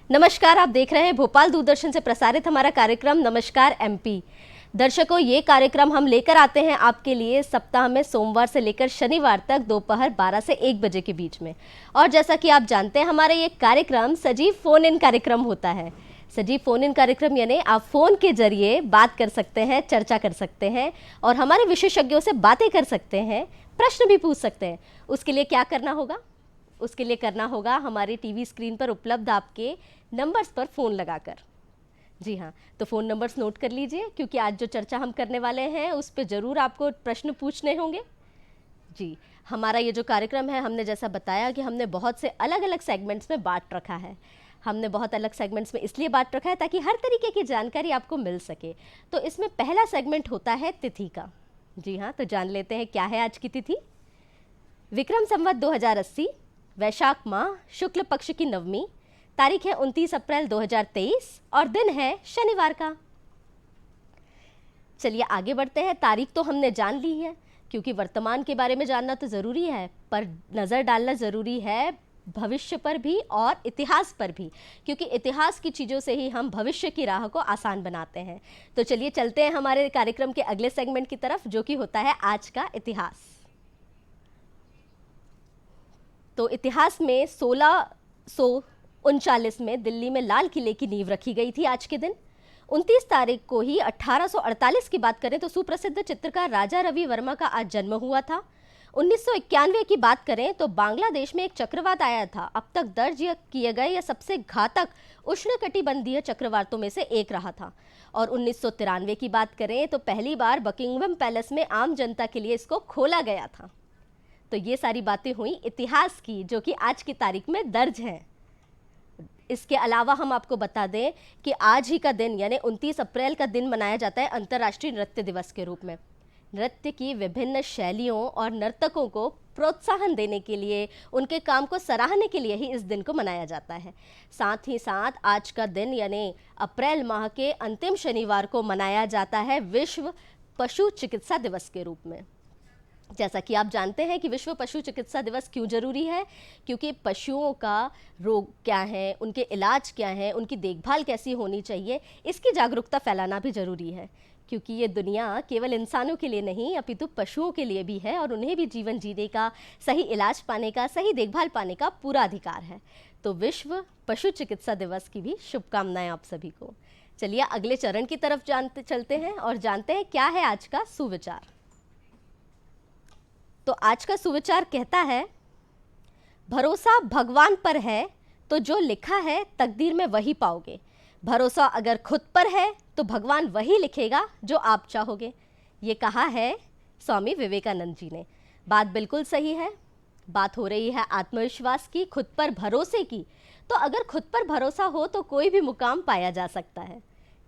नमस्कार, आप देख रहे हैं भोपाल दूरदर्शन से प्रसारित हमारा कार्यक्रम नमस्कार एमपी। दर्शकों, ये कार्यक्रम हम लेकर आते हैं आपके लिए सप्ताह में सोमवार से लेकर शनिवार तक दोपहर 12 से 1 बजे के बीच में। और जैसा कि आप जानते हैं, हमारा ये कार्यक्रम सजीव फोन इन कार्यक्रम होता है। सजीव फोन इन कार्यक्रम यानी आप फोन के जरिए बात कर सकते हैं, चर्चा कर सकते हैं और हमारे विशेषज्ञों से बातें कर सकते हैं, प्रश्न भी पूछ सकते हैं। उसके लिए क्या करना होगा? उसके लिए करना होगा हमारी टीवी स्क्रीन पर उपलब्ध आपके नंबर्स पर फ़ोन लगाकर। जी हाँ, तो फ़ोन नंबर्स नोट कर लीजिए, क्योंकि आज जो चर्चा हम करने वाले हैं उस पे ज़रूर आपको प्रश्न पूछने होंगे। जी, हमारा ये जो कार्यक्रम है, हमने जैसा बताया कि हमने बहुत से अलग अलग सेगमेंट्स में बांट रखा है। हमने बहुत अलग सेगमेंट्स में इसलिए बांट रखा है ताकि हर तरीके की जानकारी आपको मिल सके। तो इसमें पहला सेगमेंट होता है तिथि का। जी हाँ, तो जान लेते हैं क्या है आज की तिथि। विक्रम संवत 2080, वैशाख माह, शुक्ल पक्ष की नवमी, तारीख है 29 अप्रैल 2023 और दिन है शनिवार का। चलिए आगे बढ़ते हैं। तारीख तो हमने जान ली है, क्योंकि वर्तमान के बारे में जानना तो ज़रूरी है, पर नज़र डालना ज़रूरी है भविष्य पर भी और इतिहास पर भी, क्योंकि इतिहास की चीज़ों से ही हम भविष्य की राह को आसान बनाते हैं। तो चलिए चलते हैं हमारे कार्यक्रम के अगले सेगमेंट की तरफ, जो कि होता है आज का इतिहास। तो इतिहास में 1639 में दिल्ली में लाल किले की नींव रखी गई थी आज के दिन। 29 तारीख को ही 1848 की बात करें तो सुप्रसिद्ध चित्रकार राजा रवि वर्मा का आज जन्म हुआ था। 1991 की बात करें तो बांग्लादेश में एक चक्रवात आया था। अब तक दर्ज किए गए यह सबसे घातक उष्णकटिबंधीय चक्रवातों में से एक रहा था। और 1993 की बात करें तो पहली बार बकिंगम पैलेस में आम जनता के लिए इसको खोला गया था। तो ये सारी बातें हुई इतिहास की, जो कि आज की तारीख में दर्ज है। इसके अलावा हम आपको बता दें कि आज ही का दिन यानी 29 अप्रैल का दिन मनाया जाता है अंतर्राष्ट्रीय नृत्य दिवस के रूप में। नृत्य की विभिन्न शैलियों और नर्तकों को प्रोत्साहन देने के लिए, उनके काम को सराहने के लिए ही इस दिन को मनाया जाता है। साथ ही साथ आज का दिन यानी अप्रैल माह के अंतिम शनिवार को मनाया जाता है विश्व पशु चिकित्सा दिवस के रूप में। जैसा कि आप जानते हैं कि विश्व पशु चिकित्सा दिवस क्यों जरूरी है, क्योंकि पशुओं का रोग क्या है, उनके इलाज क्या है, उनकी देखभाल कैसी होनी चाहिए, इसकी जागरूकता फैलाना भी जरूरी है। क्योंकि ये दुनिया केवल इंसानों के लिए नहीं अपितु पशुओं के लिए भी है और उन्हें भी जीवन जीने का, सही इलाज पाने का, सही देखभाल पाने का पूरा अधिकार है। तो विश्व पशु चिकित्सा दिवस की भी शुभकामनाएं आप सभी को। चलिए अगले चरण की तरफ चलते हैं और जानते हैं क्या है आज का सुविचार। तो आज का सुविचार कहता है, भरोसा भगवान पर है तो जो लिखा है तकदीर में वही पाओगे। भरोसा अगर खुद पर है तो भगवान वही लिखेगा जो आप चाहोगे। ये कहा है स्वामी विवेकानंद जी ने। बात बिल्कुल सही है। बात हो रही है आत्मविश्वास की, खुद पर भरोसे की। तो अगर खुद पर भरोसा हो तो कोई भी मुकाम पाया जा सकता है,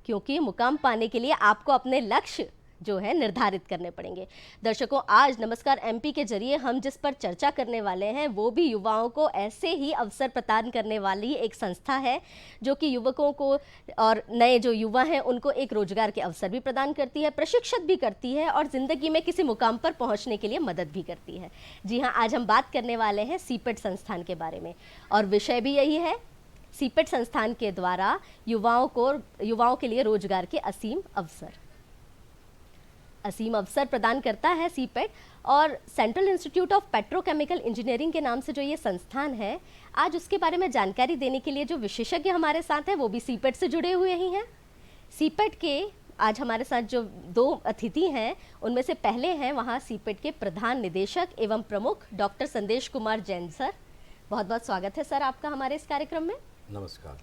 क्योंकि मुकाम पाने के लिए आपको अपने लक्ष्य जो है निर्धारित करने पड़ेंगे। दर्शकों, आज नमस्कार एमपी के जरिए हम जिस पर चर्चा करने वाले हैं वो भी युवाओं को ऐसे ही अवसर प्रदान करने वाली एक संस्था है, जो कि युवकों को और नए जो युवा हैं उनको एक रोजगार के अवसर भी प्रदान करती है, प्रशिक्षित भी करती है और ज़िंदगी में किसी मुकाम पर पहुँचने के लिए मदद भी करती है। जी हाँ, आज हम बात करने वाले हैं सीपेट संस्थान के बारे में और विषय भी यही है, सीपेट संस्थान के द्वारा युवाओं के लिए रोजगार के असीम अवसर प्रदान करता है सीपेट। और central institute of petrochemical engineering के नाम से जो ये संस्थान है, आज उसके बारे में जानकारी देने के लिए जो विशेषज्ञ हमारे साथ हैं वो भी सीपेट से जुड़े हुए ही हैं। सीपेट के आज हमारे साथ जो दो अतिथि हैं उनमें से पहले हैं वहाँ सीपेट के प्रधान निदेशक एवं प्रमुख डॉक्टर संदेश कुमार जैन सर। बहुत बहुत स्वागत है सर आपका हमारे इस कार्यक्रम में। नमस्कार।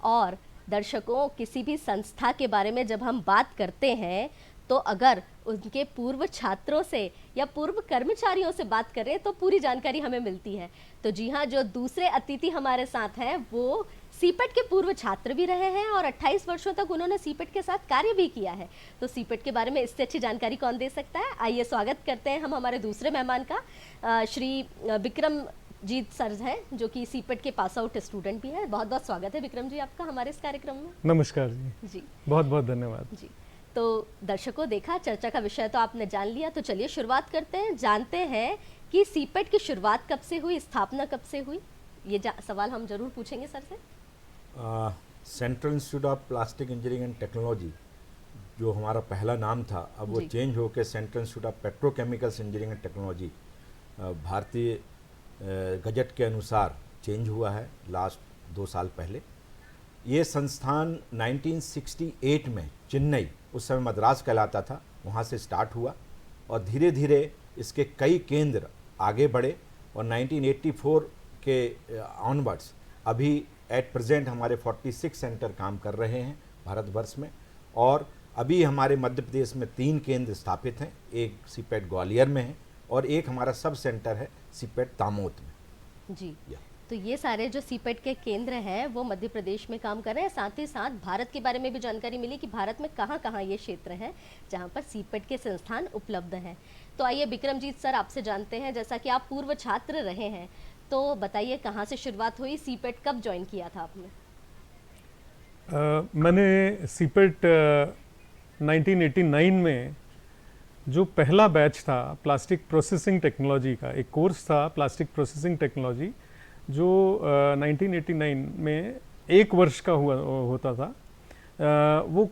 और दर्शकों, किसी भी संस्था के बारे में जब हम बात करते हैं तो अगर उनके पूर्व छात्रों से या पूर्व कर्मचारियों से बात करें तो पूरी जानकारी हमें मिलती है। तो जी हाँ, जो दूसरे अतिथि हमारे साथ हैं वो सीपेट के पूर्व छात्र भी रहे हैं और 28 वर्षों तक उन्होंने सीपेट के साथ कार्य भी किया है। तो सीपेट के बारे में इससे अच्छी जानकारी कौन दे सकता है। आइए स्वागत करते हैं हम हमारे दूसरे मेहमान का, श्री विक्रम जीत सर है, जो कि सीपेट के पास आउट स्टूडेंट भी है। बहुत बहुत स्वागत है विक्रम जी आपका हमारे इस कार्यक्रम में। नमस्कार जी। बहुत बहुत धन्यवाद जी। तो दर्शकों, देखा चर्चा का विषय तो आपने जान लिया, तो चलिए शुरुआत करते हैं। जानते हैं कि सीपेट की शुरुआत कब से हुई, स्थापना कब से हुई। ये सवाल हम जरूर पूछेंगे सर से। Central institute of plastic engineering and technology जो हमारा पहला नाम था, अब वो जी। चेंज होकर central institute of petrochemicals engineering and technology भारतीय गजट के अनुसार चेंज हुआ है लास्ट 2 साल पहले। ये संस्थान 1968 में चेन्नई, उस समय मद्रास कहलाता था, वहाँ से स्टार्ट हुआ और धीरे धीरे इसके कई केंद्र आगे बढ़े और 1984 के ऑनवर्ड्स अभी एट प्रेजेंट हमारे 46 सेंटर काम कर रहे हैं भारतवर्ष में। और अभी हमारे मध्य प्रदेश में 3 केंद्र स्थापित हैं, एक सीपेट ग्वालियर में है और एक हमारा सब सेंटर है सीपेट दामोद में। जी। या। तो ये सारे जो सीपेट के केंद्र हैं वो मध्य प्रदेश में काम कर रहे हैं। साथ ही साथ भारत के बारे में भी जानकारी मिली कि भारत में कहाँ कहाँ ये क्षेत्र हैं जहाँ पर सीपेट के संस्थान उपलब्ध हैं। तो आइए विक्रमजीत सर, आपसे जानते हैं, जैसा कि आप पूर्व छात्र रहे हैं, तो बताइए कहाँ से शुरुआत हुई, सीपेट कब ज्वाइन किया था आपने? मैंने सीपेट 1989 में जो पहला बैच था प्लास्टिक प्रोसेसिंग टेक्नोलॉजी का, एक कोर्स था प्लास्टिक प्रोसेसिंग टेक्नोलॉजी जो 1989 में 1 वर्ष का होता था। वो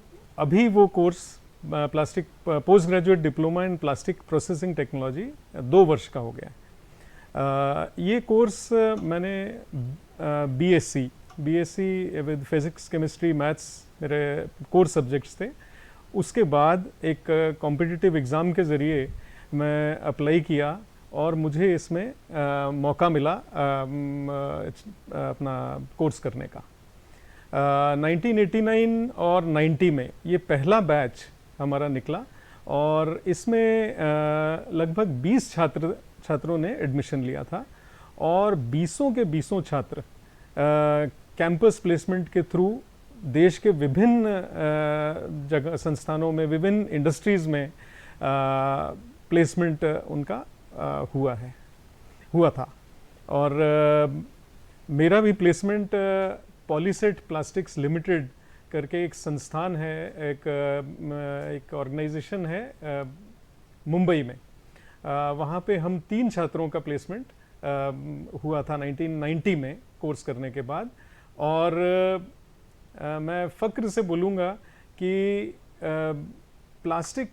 course plastic post graduate diploma in plastic processing technology 2 वर्ष का हो गया। ये कोर्स मैंने BSc with physics chemistry maths मेरे कोर सब्जेक्ट्स थे। उसके बाद एक कॉम्पिटिटिव एग्ज़ाम के ज़रिए मैं अप्लाई किया और मुझे इसमें मौका मिला अपना कोर्स करने का। 1989 और 90 में ये पहला बैच हमारा निकला और इसमें लगभग 20 छात्रों ने एडमिशन लिया था और 20 के 20 छात्र कैंपस प्लेसमेंट के थ्रू देश के विभिन्न जगह संस्थानों में, विभिन्न इंडस्ट्रीज़ में प्लेसमेंट उनका हुआ था। और मेरा भी प्लेसमेंट पॉलीसेट प्लास्टिक्स लिमिटेड करके एक संस्थान है, एक ऑर्गेनाइजेशन है मुंबई में। वहाँ पे हम 3 छात्रों का प्लेसमेंट हुआ था 1990 में कोर्स करने के बाद। और मैं फ़क्र से बोलूँगा कि प्लास्टिक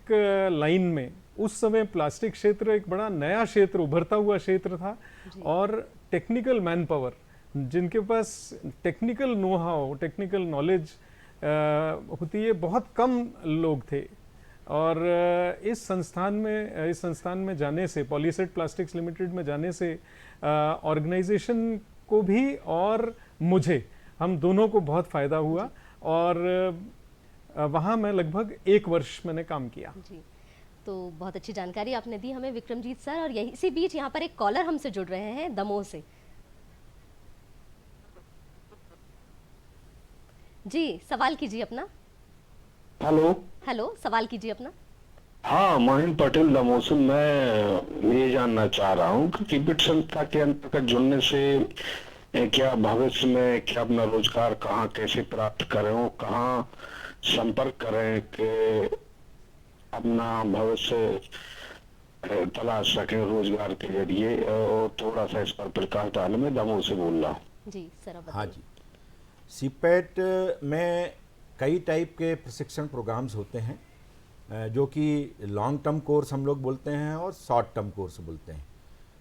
लाइन में उस समय प्लास्टिक क्षेत्र एक बड़ा नया क्षेत्र, उभरता हुआ क्षेत्र था और टेक्निकल मैन पावर, जिनके पास technical know how, technical knowledge होती है, बहुत कम लोग थे। और इस संस्थान में जाने से, पॉलीसेट प्लास्टिक्स लिमिटेड में जाने से ऑर्गेनाइजेशन को भी और मुझे, हम दोनों को बहुत फ़ायदा हुआ। और वहाँ मैं लगभग 1 वर्ष मैंने काम किया। जी, तो बहुत अच्छी जानकारी आपने दी हमें विक्रमजीत सर। और इसी बीच यहाँ पर एक कॉलर हमसे जुड़ रहे हैं दमोह से। जी, सवाल कीजिए अपना। हेलो, सवाल कीजिए अपना। हाँ, मोहिन पटेल दमोह से। मैं ये जानना चाह रहा हूँ कि सीपेट संस्था के अंतर्गत जुड़ने से क्या भविष्य में क्या अपना रोजगार कहाँ कैसे प्राप्त करें, कहाँ संपर्क करें कि अपना भविष्य तलाश सकें रोजगार के जरिए, और थोड़ा सा इस पर प्रकाश डालें। मैं दमोह से बोल रहा हूँ। जी सर, अब हाँ जी, सीपेट में कई टाइप के प्रशिक्षण प्रोग्राम्स होते हैं जो कि लॉन्ग टर्म कोर्स हम लोग बोलते हैं और शॉर्ट टर्म कोर्स बोलते हैं।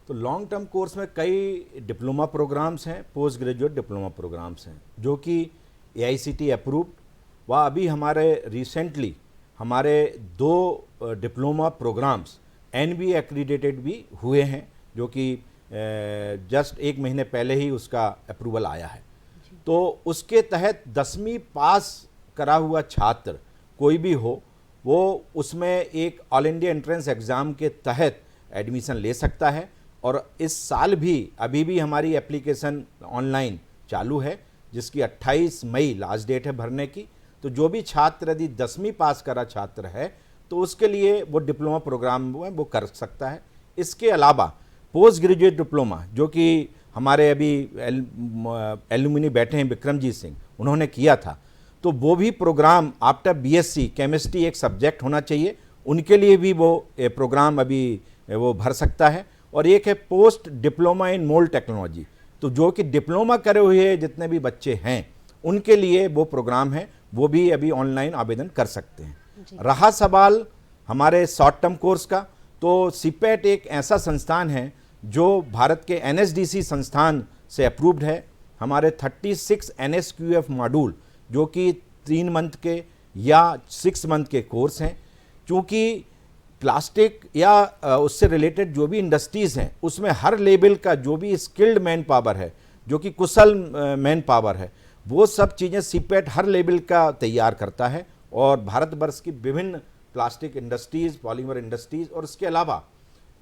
तो लॉन्ग टर्म कोर्स में कई डिप्लोमा प्रोग्राम्स हैं, पोस्ट ग्रेजुएट डिप्लोमा प्रोग्राम्स हैं जो कि AICTE अप्रूव्ड, व अभी हमारे रिसेंटली हमारे 2 डिप्लोमा प्रोग्राम्स NBA एक्रीडेटेड भी हुए हैं, जो कि जस्ट 1 महीने पहले ही उसका अप्रूवल आया है। तो उसके तहत 10वीं पास करा हुआ छात्र कोई भी हो, वो उसमें एक ऑल इंडिया एंट्रेंस एग्ज़ाम के तहत एडमिशन ले सकता है। और इस साल भी अभी भी हमारी एप्लीकेशन ऑनलाइन चालू है, जिसकी 28 मई लास्ट डेट है भरने की। तो जो भी छात्र यदि 10वीं पास करा छात्र है तो उसके लिए वो डिप्लोमा प्रोग्राम में वो कर सकता है। इसके अलावा पोस्ट ग्रेजुएट डिप्लोमा, जो कि हमारे अभी एलुमिनी बैठे हैं विक्रमजीत सिंह, उन्होंने किया था, तो वो भी प्रोग्राम आफ्टर BSc केमिस्ट्री एक सब्जेक्ट होना चाहिए, उनके लिए भी वो प्रोग्राम अभी वो भर सकता है। और एक है post diploma in mould technology, तो जो कि डिप्लोमा करे हुए जितने भी बच्चे हैं उनके लिए वो प्रोग्राम है, वो भी अभी ऑनलाइन आवेदन कर सकते हैं। रहा सवाल हमारे शॉर्ट टर्म कोर्स का, तो सीपेट एक ऐसा संस्थान है जो भारत के एनएसडीसी संस्थान से अप्रूव्ड है। हमारे 36 NSQF मॉड्यूल जो कि 3 मंथ के या 6 मंथ के कोर्स हैं। चूँकि प्लास्टिक या उससे रिलेटेड जो भी इंडस्ट्रीज़ हैं उसमें हर लेवल का जो भी स्किल्ड मैन पावर है, जो कि कुशल मैन पावर है, वो सब चीज़ें सीपेट हर लेवल का तैयार करता है। और भारतवर्ष की विभिन्न प्लास्टिक इंडस्ट्रीज़, पॉलीमर इंडस्ट्रीज़ और इसके अलावा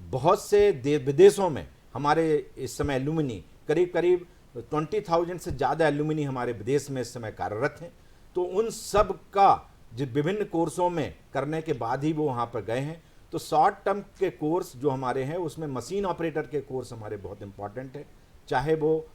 बहुत से विदेशों में हमारे इस समय एल्यूमिनी करीब 20,000 से ज़्यादा एल्यूमिनी हमारे विदेश में इस समय कार्यरत हैं। तो उन सब का जो विभिन्न कोर्सों में करने के बाद ही वो वहाँ पर गए हैं। तो शॉर्ट टर्म के कोर्स जो हमारे हैं उसमें मशीन ऑपरेटर के कोर्स हमारे बहुत इंपॉर्टेंट है, चाहे वो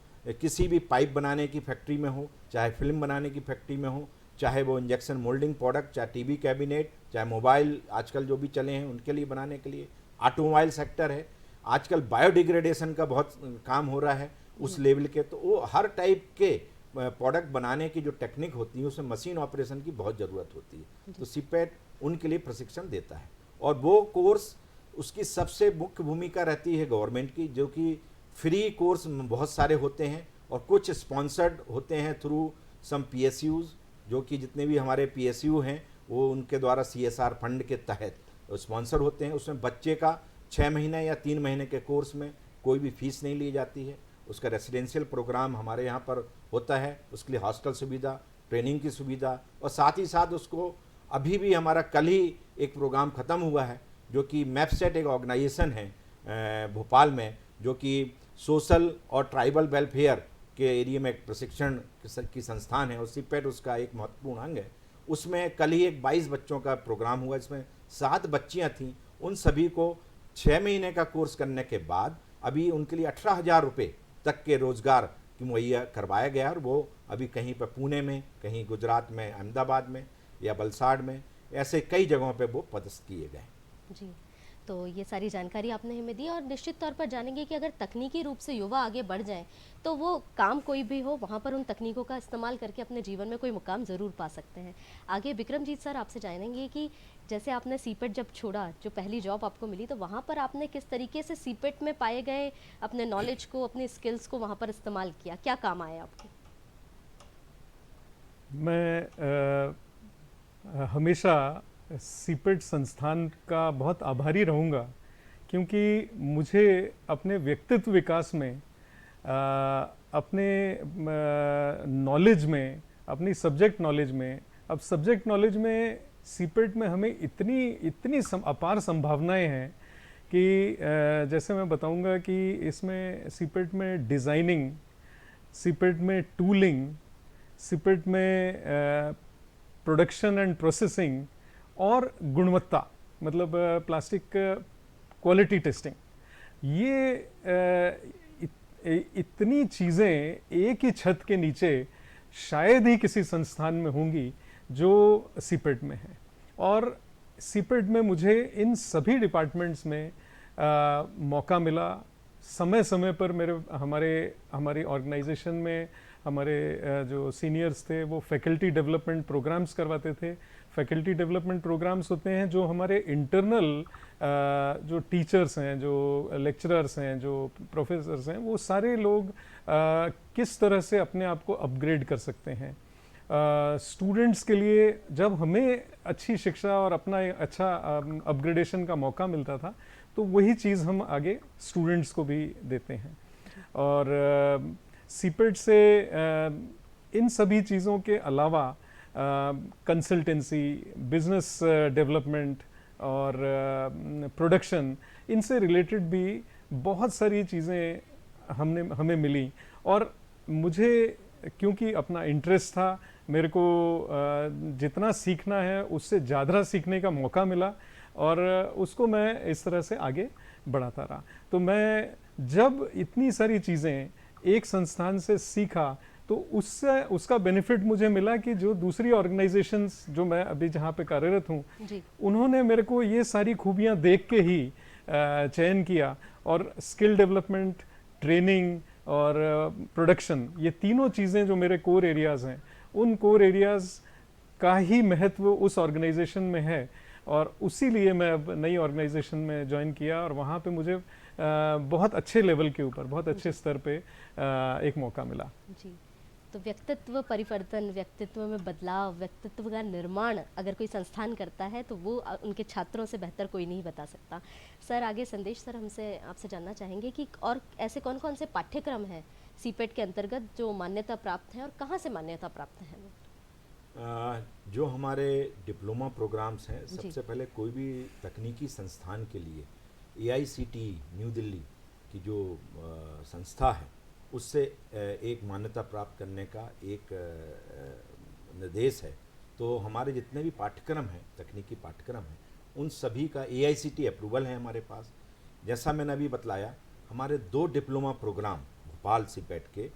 किसी भी पाइप बनाने की फैक्ट्री में हो, चाहे फिल्म बनाने की फैक्ट्री में हो, चाहे वो इंजेक्शन मोल्डिंग प्रोडक्ट, चाहे टीवी कैबिनेट, चाहे मोबाइल आजकल जो भी चले हैं उनके लिए बनाने के लिए, ऑटोमोबाइल सेक्टर है, आजकल बायोडिग्रेडेशन का बहुत काम हो रहा है उस लेवल के। तो वो हर टाइप के प्रोडक्ट बनाने की जो टेक्निक होती है उसमें मशीन ऑपरेशन की बहुत ज़रूरत होती है। तो सीपेट उनके लिए प्रशिक्षण देता है और वो कोर्स उसकी सबसे मुख्य भूमिका रहती है गवर्नमेंट की, जो कि फ्री कोर्स बहुत सारे होते हैं और कुछ स्पॉन्सर्ड होते हैं थ्रू सम PSUs, जो कि जितने भी हमारे PSU हैं वो उनके द्वारा CSR फंड के तहत स्पॉन्सर होते हैं। उसमें बच्चे का 6 महीने या 3 महीने के कोर्स में कोई भी फीस नहीं ली जाती है। उसका रेसिडेंशियल प्रोग्राम हमारे यहाँ पर होता है, उसके लिए हॉस्टल सुविधा, ट्रेनिंग की सुविधा, और साथ ही साथ उसको अभी भी हमारा कल ही एक प्रोग्राम ख़त्म हुआ है जो कि मैपसेट एक ऑर्गेनाइजेशन है भोपाल में, जो कि सोशल और ट्राइबल वेलफेयर के एरिया में एक प्रशिक्षण की संस्थान है और सीपेट उसका एक महत्वपूर्ण अंग है। उसमें कल ही एक 22 बच्चों का प्रोग्राम हुआ, इसमें 7 बच्चियाँ थीं। उन सभी को 6 महीने का कोर्स करने के बाद अभी उनके लिए 18,000 रुपये तक के रोज़गार की मुहैया करवाया गया और वो अभी कहीं पर पुणे में, कहीं गुजरात में, अहमदाबाद में या वलसाड़ में, ऐसे कई जगहों पे वो पदस्थ किए गए। जी, तो ये सारी जानकारी आपने हमें दी और निश्चित तौर पर जानेंगे कि अगर तकनीकी रूप से युवा आगे बढ़ जाएं तो वो काम कोई भी हो वहाँ पर उन तकनीकों का इस्तेमाल करके अपने जीवन में कोई मुकाम ज़रूर पा सकते हैं। आगे विक्रमजीत सर आपसे जानेंगे कि जैसे आपने सीपेट जब छोड़ा, जो पहली जॉब आपको मिली, तो वहाँ पर आपने किस तरीके से सीपेट में पाए गए अपने नॉलेज को, अपने स्किल्स को वहाँ पर इस्तेमाल किया, क्या काम आए आपके? मैं हमेशा सीपेट संस्थान का बहुत आभारी रहूँगा, क्योंकि मुझे अपने व्यक्तित्व विकास में, अपने नॉलेज में, अपनी सब्जेक्ट नॉलेज में, अब सब्जेक्ट नॉलेज में सीपेट में हमें इतनी अपार संभावनाएं हैं कि जैसे मैं बताऊंगा कि इसमें सीपेट में डिज़ाइनिंग, सीपेट में टूलिंग, सीपेट में प्रोडक्शन एंड प्रोसेसिंग और गुणवत्ता, मतलब प्लास्टिक क्वालिटी टेस्टिंग, ये इतनी चीज़ें एक ही छत के नीचे शायद ही किसी संस्थान में होंगी जो सीपेट में है। और सीपेट में मुझे इन सभी डिपार्टमेंट्स में मौका मिला। समय समय पर हमारी ऑर्गेनाइजेशन में हमारे जो सीनियर्स थे वो फैकल्टी डेवलपमेंट प्रोग्राम्स करवाते थे। फैकल्टी डेवलपमेंट प्रोग्राम्स होते हैं जो हमारे इंटरनल जो टीचर्स हैं, जो लेक्चरर्स हैं, जो प्रोफेसर्स हैं, वो सारे लोग किस तरह से अपने आप को अपग्रेड कर सकते हैं। स्टूडेंट्स के लिए जब हमें अच्छी शिक्षा और अपना अच्छा अपग्रेडेशन का मौका मिलता था तो वही चीज़ हम आगे स्टूडेंट्स को भी देते हैं। और सीपेट से इन सभी चीज़ों के अलावा कंसल्टेंसी, बिजनेस डेवलपमेंट और प्रोडक्शन, इनसे रिलेटेड भी बहुत सारी चीज़ें हमें मिली। और मुझे क्योंकि अपना इंटरेस्ट था, मेरे को जितना सीखना है उससे ज़्यादा सीखने का मौका मिला और उसको मैं इस तरह से आगे बढ़ाता रहा। तो मैं जब इतनी सारी चीज़ें एक संस्थान से सीखा तो उससे उसका बेनिफिट मुझे मिला कि जो दूसरी ऑर्गेनाइजेशंस जो मैं अभी जहाँ पे कार्यरत हूँ, उन्होंने मेरे को ये सारी खूबियाँ देख के ही चयन किया। और स्किल डेवलपमेंट, ट्रेनिंग और प्रोडक्शन, ये तीनों चीज़ें जो मेरे कोर एरियाज़ हैं उन कोर एरियाज का ही महत्व उस ऑर्गेनाइजेशन में है, और उसी लिए मैं अब नई ऑर्गेनाइजेशन में ज्वाइन किया और वहाँ पे मुझे बहुत अच्छे लेवल के ऊपर, बहुत अच्छे स्तर पे एक मौका मिला। जी, तो व्यक्तित्व परिवर्तन, व्यक्तित्व में बदलाव, व्यक्तित्व का निर्माण अगर कोई संस्थान करता है तो वो उनके छात्रों से बेहतर कोई नहीं बता सकता। सर आगे संदेश सर हमसे आपसे जानना चाहेंगे कि और ऐसे कौन कौन से पाठ्यक्रम हैं सीपेट के अंतर्गत जो मान्यता प्राप्त हैं और कहाँ से मान्यता प्राप्त हैं वो? जो हमारे डिप्लोमा प्रोग्राम्स हैं, जी। सबसे पहले कोई भी तकनीकी संस्थान के लिए AICTE न्यू दिल्ली की जो संस्था है उससे एक मान्यता प्राप्त करने का एक निर्देश है। तो हमारे जितने भी पाठ्यक्रम हैं, तकनीकी पाठ्यक्रम हैं, उन सभी का AICTE अप्रूवल है हमारे पास। जैसा मैंने अभी बतलाया, हमारे 2 डिप्लोमा प्रोग्राम भोपाल सीपेट के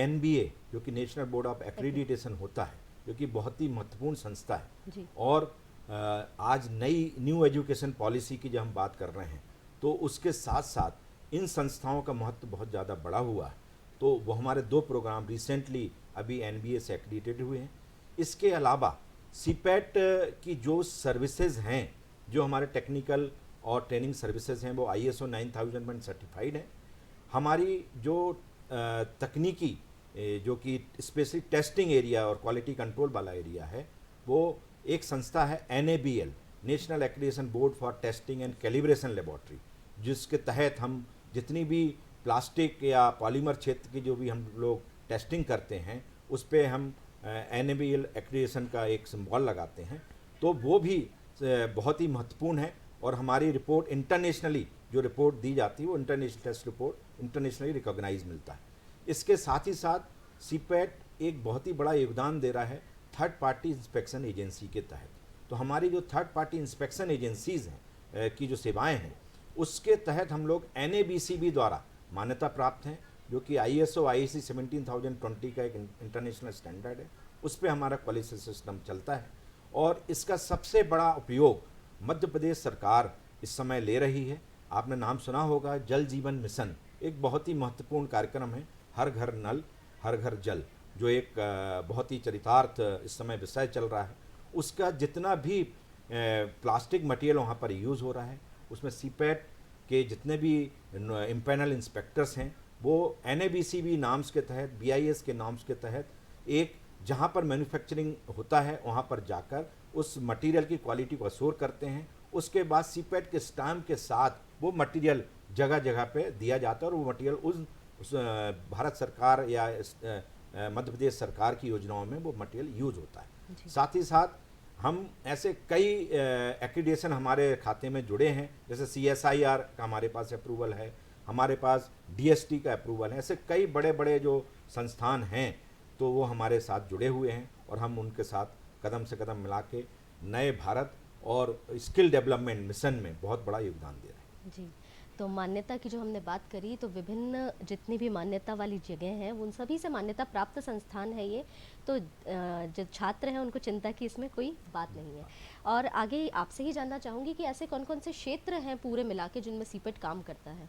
NBA जो कि नेशनल बोर्ड ऑफ एक्रीडिटेशन होता है, जो कि बहुत ही महत्वपूर्ण संस्था है। जी। और आज नई न्यू एजुकेशन पॉलिसी की जब हम बात कर रहे हैं तो उसके साथ साथ इन संस्थाओं का महत्व बहुत ज़्यादा बढ़ा हुआ है। तो वो हमारे 2 प्रोग्राम रिसेंटली अभी NBA से एक्रीडिटेड हुए हैं। इसके अलावा सीपेट की जो सर्विसेज हैं, जो हमारे टेक्निकल और ट्रेनिंग सर्विसेज हैं, वो ISO 9001 सर्टिफाइड हैं। हमारी जो तकनीकी जो कि स्पेशली टेस्टिंग एरिया और क्वालिटी कंट्रोल वाला एरिया है, वो एक संस्था है NABL, national accreditation board for testing and calibration laboratory, जिसके तहत हम जितनी भी प्लास्टिक या पॉलीमर क्षेत्र की जो भी हम लोग टेस्टिंग करते हैं उस पे हम NABL एक्रीडिटेशन का एक सिंबल लगाते हैं। तो वो भी बहुत ही महत्वपूर्ण है और हमारी रिपोर्ट इंटरनेशनली जो रिपोर्ट दी जाती है वो international test report internationally recognise मिलता है। इसके साथ ही साथ सीपेट एक बहुत ही बड़ा योगदान दे रहा है थर्ड पार्टी इंस्पेक्शन एजेंसी के तहत। तो हमारी जो थर्ड पार्टी इंस्पेक्शन एजेंसीज़ हैं की जो सेवाएं हैं, उसके तहत हम लोग NABCB द्वारा मान्यता प्राप्त हैं, जो कि ISO IEC 17020 का एक इंटरनेशनल स्टैंडर्ड है। उस पर हमारा क्वालिटी सिस्टम चलता है और इसका सबसे बड़ा उपयोग मध्य प्रदेश सरकार इस समय ले रही है। आपने नाम सुना होगा, जल जीवन मिशन एक बहुत ही महत्वपूर्ण कार्यक्रम है। हर घर नल हर घर जल, जो एक बहुत ही चरितार्थ इस समय विषय चल रहा है, उसका जितना भी प्लास्टिक मटेरियल वहाँ पर यूज़ हो रहा है, उसमें सीपेट के जितने भी इम्पैनल इंस्पेक्टर्स हैं वो NABCB नाम्स के तहत, BIS के नाम्स के तहत एक जहाँ पर मैन्युफैक्चरिंग होता है वहाँ पर जाकर उस मटेरियल की क्वालिटी को अश्योर करते हैं। उसके बाद सीपेट के स्टैम्प के साथ वो मटेरियल जगह जगह पे दिया जाता है और वो मटेरियल उस भारत सरकार या मध्य प्रदेश सरकार की योजनाओं में वो मटेरियल यूज होता है। साथ ही साथ हम ऐसे कई एक्रीडिटेशन हमारे खाते में जुड़े हैं, जैसे CSIR का हमारे पास अप्रूवल है, हमारे पास DST का अप्रूवल है। ऐसे कई बड़े बड़े जो संस्थान हैं तो वो हमारे साथ जुड़े हुए हैं और हम उनके साथ कदम से कदम मिला के नए भारत और स्किल डेवलपमेंट मिशन में बहुत बड़ा योगदान दे रहे हैं। जी, तो मान्यता की जो हमने बात करी, तो विभिन्न जितनी भी मान्यता वाली जगह हैं उन सभी से मान्यता प्राप्त संस्थान है ये। तो जो छात्र हैं उनको चिंता की इसमें कोई बात नहीं है। और आगे आपसे ही जानना चाहूँगी कि ऐसे कौन कौन से क्षेत्र हैं पूरे मिला के जिनमें सीपेट काम करता है?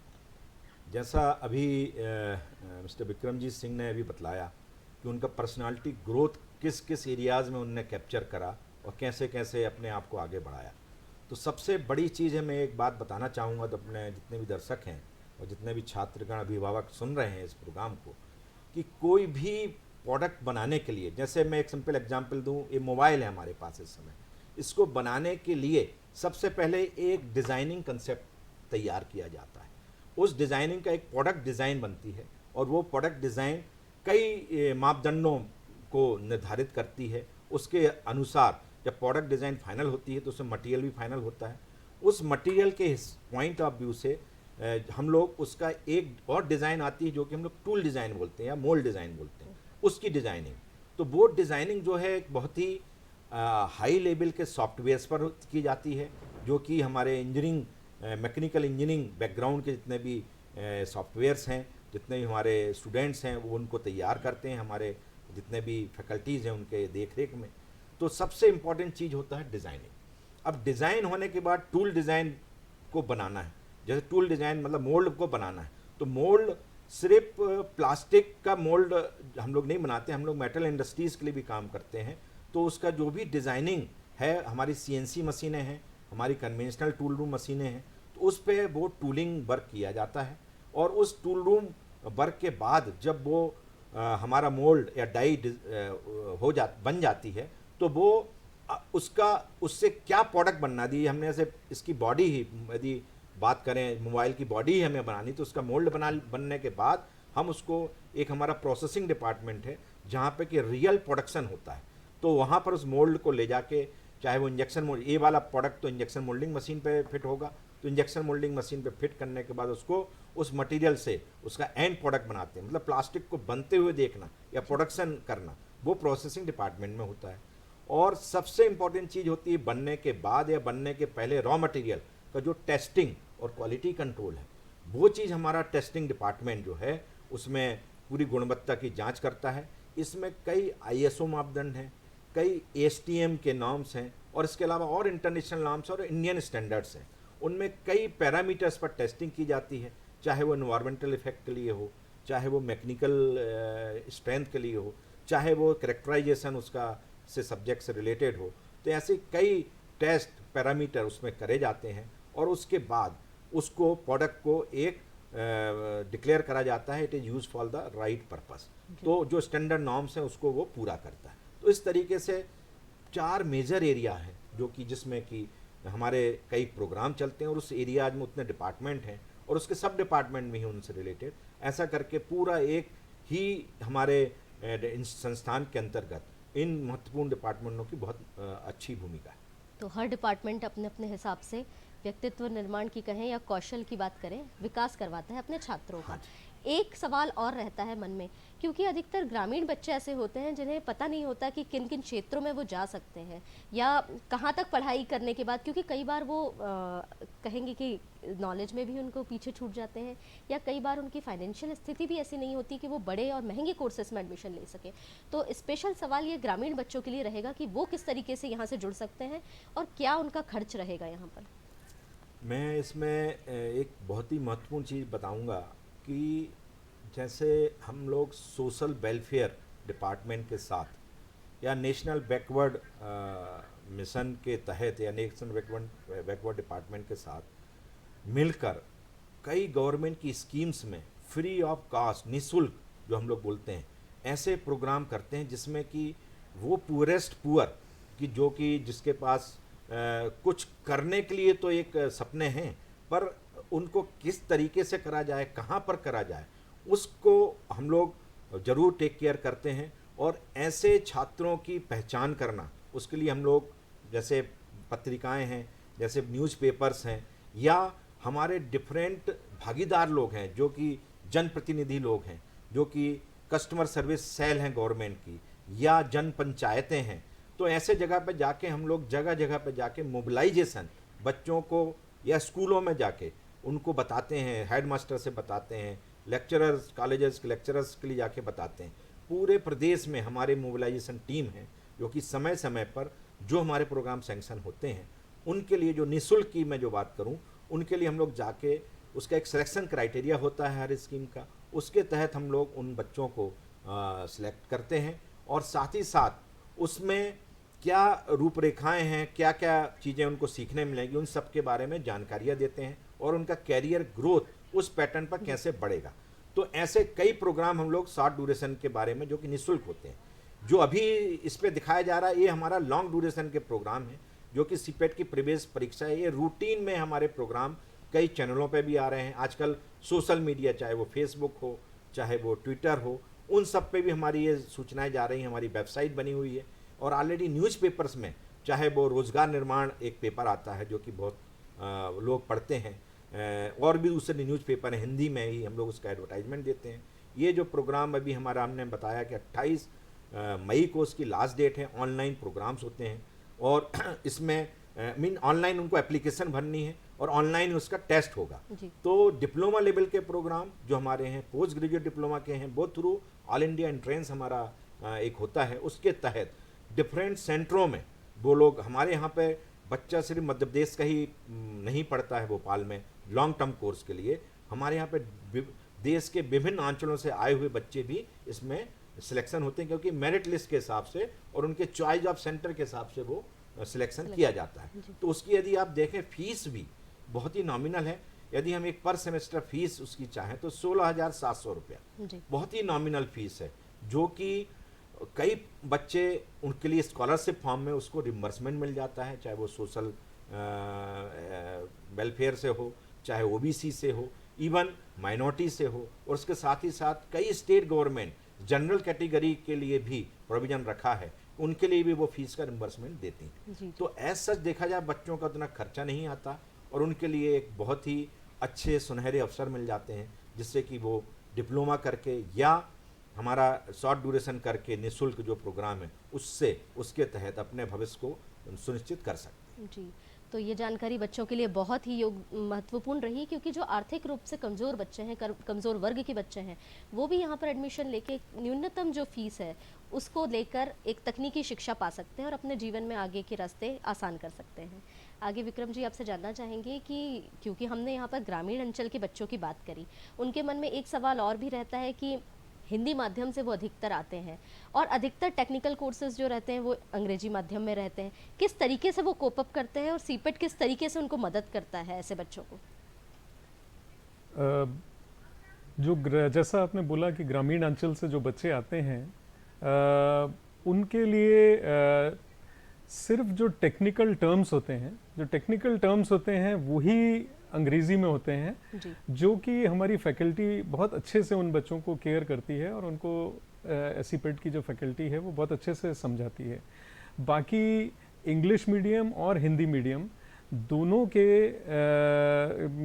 जैसा अभी मिस्टर विक्रमजीत सिंह ने अभी बतलाया कि उनका पर्सनालिटी ग्रोथ किस किस एरियाज़ में उनने कैप्चर करा और कैसे कैसे अपने आप को आगे बढ़ाया। तो सबसे बड़ी चीज़ है, मैं एक बात बताना चाहूँगा तो अपने जितने भी दर्शक हैं और जितने भी छात्रगण अभिभावक सुन रहे हैं इस प्रोग्राम को, कि कोई भी प्रोडक्ट बनाने के लिए, जैसे मैं एक सिंपल एग्जांपल दूं, ये मोबाइल है हमारे पास इस समय, इसको बनाने के लिए सबसे पहले एक डिज़ाइनिंग कंसेप्ट तैयार किया जाता है। उस डिज़ाइनिंग का एक प्रोडक्ट डिज़ाइन बनती है और वो प्रोडक्ट डिज़ाइन कई मापदंडों को निर्धारित करती है। उसके अनुसार जब प्रोडक्ट डिज़ाइन फाइनल होती है तो उसमें मटेरियल भी फाइनल होता है। उस मटेरियल के पॉइंट ऑफ व्यू से हम लोग उसका एक और डिज़ाइन आती है जो कि हम लोग टूल डिज़ाइन बोलते हैं या मोल्ड डिज़ाइन बोलते हैं, उसकी डिज़ाइनिंग। तो वो डिज़ाइनिंग जो है एक बहुत ही हाई लेवल के सॉफ्टवेयर्स पर की जाती है, जो कि हमारे इंजीनियरिंग मैकेनिकल इंजीनियरिंग बैकग्राउंड के जितने भी सॉफ्टवेयर्स हैं, जितने भी हमारे स्टूडेंट्स हैं वो उनको तैयार करते हैं, हमारे जितने भी फैकल्टीज़ हैं उनके देख रेख में। तो सबसे इम्पॉर्टेंट चीज़ होता है डिज़ाइनिंग। अब डिज़ाइन होने के बाद टूल डिज़ाइन को बनाना है। जैसे टूल डिज़ाइन मतलब मोल्ड को बनाना है, तो मोल्ड सिर्फ प्लास्टिक का मोल्ड हम लोग नहीं बनाते, हम लोग मेटल इंडस्ट्रीज़ के लिए भी काम करते हैं। तो उसका जो भी डिज़ाइनिंग है, हमारी CNC मशीनें हैं, हमारी कन्वेंशनल टूल रूम मशीनें हैं, तो उस पे वो टूलिंग वर्क किया जाता है। और उस टूल रूम वर्क के बाद जब वो हमारा मोल्ड या डाई बन जाती है, तो वो उससे क्या प्रोडक्ट बनना दी, हमने ऐसे इसकी बॉडी ही यदि बात करें, मोबाइल की बॉडी ही हमें बनानी, तो उसका मोल्ड बनने के बाद हम उसको, एक हमारा प्रोसेसिंग डिपार्टमेंट है जहाँ पे कि रियल प्रोडक्शन होता है, तो वहाँ पर उस मोल्ड को ले जाके, चाहे वो इंजेक्शन मोल्ड, ये वाला प्रोडक्ट तो इंजेक्शन मोल्डिंग मशीन पे फिट होगा, तो इंजेक्शन मोल्डिंग मशीन पे फिट करने के बाद उसको उस मटेरियल से उसका एंड प्रोडक्ट बनाते हैं। मतलब प्लास्टिक को बनते हुए देखना या प्रोडक्शन करना, वो प्रोसेसिंग डिपार्टमेंट में होता है। और सबसे इम्पॉर्टेंट चीज़ होती है बनने के बाद या बनने के पहले रॉ मटेरियल का जो टेस्टिंग और क्वालिटी कंट्रोल है, वो चीज़ हमारा टेस्टिंग डिपार्टमेंट जो है उसमें पूरी गुणवत्ता की जांच करता है। इसमें कई ISO मापदंड हैं, कई ASTM के नॉर्म्स हैं, और इसके अलावा और इंटरनेशनल नॉर्म्स और इंडियन स्टैंडर्ड्स हैं। उनमें कई पैरामीटर्स पर टेस्टिंग की जाती है, चाहे वो एनवायरमेंटल इफेक्ट के लिए हो, चाहे वो मैकेनिकल स्ट्रेंथ के लिए हो, चाहे वो कैरेक्टराइजेशन उसका से सब्जेक्ट से रिलेटेड हो। तो ऐसे कई टेस्ट पैरामीटर उसमें करे जाते हैं, और उसके बाद उसको प्रोडक्ट को एक डिक्लेयर करा जाता है, it is use for the right purpose. तो जो स्टैंडर्ड नॉर्म्स हैं उसको वो पूरा करता है। तो इस तरीके से 4 मेजर एरिया है जो कि जिसमें कि हमारे कई प्रोग्राम चलते हैं, और उस एरियाज में उतने डिपार्टमेंट हैं और उसके सब डिपार्टमेंट में ही उनसे रिलेटेड, ऐसा करके पूरा एक ही हमारे संस्थान के अंतर्गत इन महत्वपूर्ण डिपार्टमेंटों की बहुत अच्छी भूमिका है। तो हर डिपार्टमेंट अपने अपने हिसाब से व्यक्तित्व निर्माण की कहें या कौशल की बात करें, विकास करवाता है अपने छात्रों का। एक सवाल और रहता है मन में, क्योंकि अधिकतर ग्रामीण बच्चे ऐसे होते हैं जिन्हें पता नहीं होता कि किन किन क्षेत्रों में वो जा सकते हैं या कहाँ तक पढ़ाई करने के बाद, क्योंकि कई बार वो कहेंगे कि नॉलेज में भी उनको पीछे छूट जाते हैं, या कई बार उनकी फाइनेंशियल स्थिति भी ऐसी नहीं होती कि वो बड़े और महंगे कोर्सेज में एडमिशन ले सके। तो स्पेशल सवाल ये ग्रामीण बच्चों के लिए रहेगा कि वो किस तरीके से यहाँ से जुड़ सकते हैं और क्या उनका खर्च रहेगा यहाँ पर। मैं इसमें एक बहुत ही महत्वपूर्ण चीज़ बताऊंगा कि जैसे हम लोग सोशल वेलफेयर डिपार्टमेंट के साथ या नेशनल बैकवर्ड मिशन के तहत या नेशनल बैकवर्ड डिपार्टमेंट के साथ मिलकर कई गवर्नमेंट की स्कीम्स में फ्री ऑफ कास्ट, निःशुल्क जो हम लोग बोलते हैं, ऐसे प्रोग्राम करते हैं जिसमें कि वो पुअरेस्ट पुअर कि जो कि जिसके पास कुछ करने के लिए तो एक सपने हैं, पर उनको किस तरीके से करा जाए, कहाँ पर करा जाए, उसको हम लोग ज़रूर टेक केयर करते हैं। और ऐसे छात्रों की पहचान करना, उसके लिए हम लोग जैसे पत्रिकाएं हैं, जैसे न्यूज़पेपर्स हैं, या हमारे डिफरेंट भागीदार लोग हैं जो कि जनप्रतिनिधि लोग हैं, जो कि कस्टमर सर्विस सेल हैं गवर्नमेंट की, या जन पंचायतें हैं, तो ऐसे जगह पे जाके हम लोग जगह जगह पे जाके मोबिलाइजेशन बच्चों को या स्कूलों में जाके उनको बताते हैं, हेडमास्टर से बताते हैं, लेक्चरर्स, कॉलेजेस के लेक्चरर्स के लिए जाके बताते हैं। पूरे प्रदेश में हमारे मोबिलाइजेशन टीम है जो कि समय समय पर जो हमारे प्रोग्राम सैंक्शन होते हैं उनके लिए, जो निःशुल्क की मैं जो बात करूं, उनके लिए हम लोग जाके उसका एक सिलेक्शन क्राइटेरिया होता है हर स्कीम का, उसके तहत हम लोग उन बच्चों को सिलेक्ट करते हैं, और साथ ही साथ उसमें क्या रूपरेखाएं हैं, क्या क्या चीज़ें उनको सीखने मिलेंगी, उन सब के बारे में जानकारियाँ देते हैं, और उनका कैरियर ग्रोथ उस पैटर्न पर कैसे बढ़ेगा। तो ऐसे कई प्रोग्राम हम लोग शॉर्ट ड्यूरेशन के बारे में जो कि निःशुल्क होते हैं, जो अभी इस पे दिखाया जा रहा है, ये हमारा लॉन्ग ड्यूरेशन के प्रोग्राम है जो कि सीपेट की प्रवेश परीक्षा है। ये रूटीन में हमारे प्रोग्राम कई चैनलों पे भी आ रहे हैं आजकल, सोशल मीडिया, चाहे वो फेसबुक हो, चाहे वो ट्विटर हो, उन सब पे भी हमारी ये सूचनाएं जा रही हैं। हमारी वेबसाइट बनी हुई है, और ऑलरेडी न्यूज़पेपर्स में, चाहे वो रोज़गार निर्माण एक पेपर आता है जो कि बहुत लोग पढ़ते हैं, और भी दूसरे न्यूज़पेपर हैं हिंदी में ही, हम लोग उसका एडवर्टाइजमेंट देते हैं। ये जो प्रोग्राम अभी हमारा, हमने बताया कि 28 मई को उसकी लास्ट डेट है, ऑनलाइन प्रोग्राम्स होते हैं, और इसमें ऑनलाइन उनको एप्लीकेशन भरनी है और ऑनलाइन उसका टेस्ट होगा। तो डिप्लोमा लेवल के प्रोग्राम जो हमारे हैं, पोस्ट ग्रेजुएट डिप्लोमा के हैं, वो थ्रू ऑल इंडिया एंट्रेंस हमारा एक होता है, उसके तहत डिफरेंट सेंटरों में वो लोग, हमारे यहाँ पे बच्चा सिर्फ मध्य प्रदेश का ही नहीं पढ़ता है भोपाल में लॉन्ग टर्म कोर्स के लिए, हमारे यहाँ पे देश के विभिन्न अंचलों से आए हुए बच्चे भी इसमें सिलेक्शन होते हैं, क्योंकि मेरिट लिस्ट के हिसाब से और उनके चॉइस ऑफ सेंटर के हिसाब से वो सिलेक्शन किया जाता है। तो उसकी यदि आप देखें फीस भी बहुत ही नॉमिनल है। यदि हम एक पर सेमेस्टर फीस उसकी चाहें तो 16,700 रुपया बहुत ही नॉमिनल फीस है, जो कि कई बच्चे उनके लिए स्कॉलरशिप फॉर्म में उसको रिम्बर्समेंट मिल जाता है, चाहे वो सोशल वेलफेयर से हो, चाहे ओबीसी से हो, इवन माइनॉरिटी से हो, और उसके साथ ही साथ कई स्टेट गवर्नमेंट जनरल कैटेगरी के लिए भी प्रोविजन रखा है, उनके लिए भी वो फीस का रिम्बर्समेंट देती हैं। तो एज सच देखा जाए बच्चों का उतना खर्चा नहीं आता और उनके लिए एक बहुत ही अच्छे सुनहरे अवसर मिल जाते हैं, जिससे कि वो डिप्लोमा करके या हमारा शॉर्ट ड्यूरेशन करके निःशुल्क जो प्रोग्राम है उससे उसके तहत अपने भविष्य को सुनिश्चित कर सकते हैं। जी, तो ये जानकारी बच्चों के लिए बहुत ही महत्वपूर्ण रही, क्योंकि जो आर्थिक रूप से कमज़ोर बच्चे हैं, कमज़ोर वर्ग के बच्चे हैं, वो भी यहाँ पर एडमिशन लेके न्यूनतम जो फीस है उसको लेकर एक तकनीकी शिक्षा पा सकते हैं और अपने जीवन में आगे के रास्ते आसान कर सकते हैं। आगे विक्रम जी आपसे जानना चाहेंगे कि क्योंकि हमने यहाँ पर ग्रामीण अंचल के बच्चों की बात करी, उनके मन में एक सवाल और भी रहता है कि हिंदी माध्यम से वो अधिकतर आते हैं और अधिकतर टेक्निकल कोर्सेज जो रहते हैं वो अंग्रेजी माध्यम में रहते हैं। किस तरीके से वो कोप अप करते हैं और सीपेट किस तरीके से उनको मदद करता है ऐसे बच्चों को? जैसा आपने बोला कि ग्रामीण अंचल से जो बच्चे आते हैं उनके लिए सिर्फ जो टेक्निकल टर्म्स होते हैं वही अंग्रेजी में होते हैं, जो कि हमारी फैकल्टी बहुत अच्छे से उन बच्चों को केयर करती है और उनको सीपेट की जो फैकल्टी है वो बहुत अच्छे से समझाती है। बाकी इंग्लिश मीडियम और हिंदी मीडियम दोनों के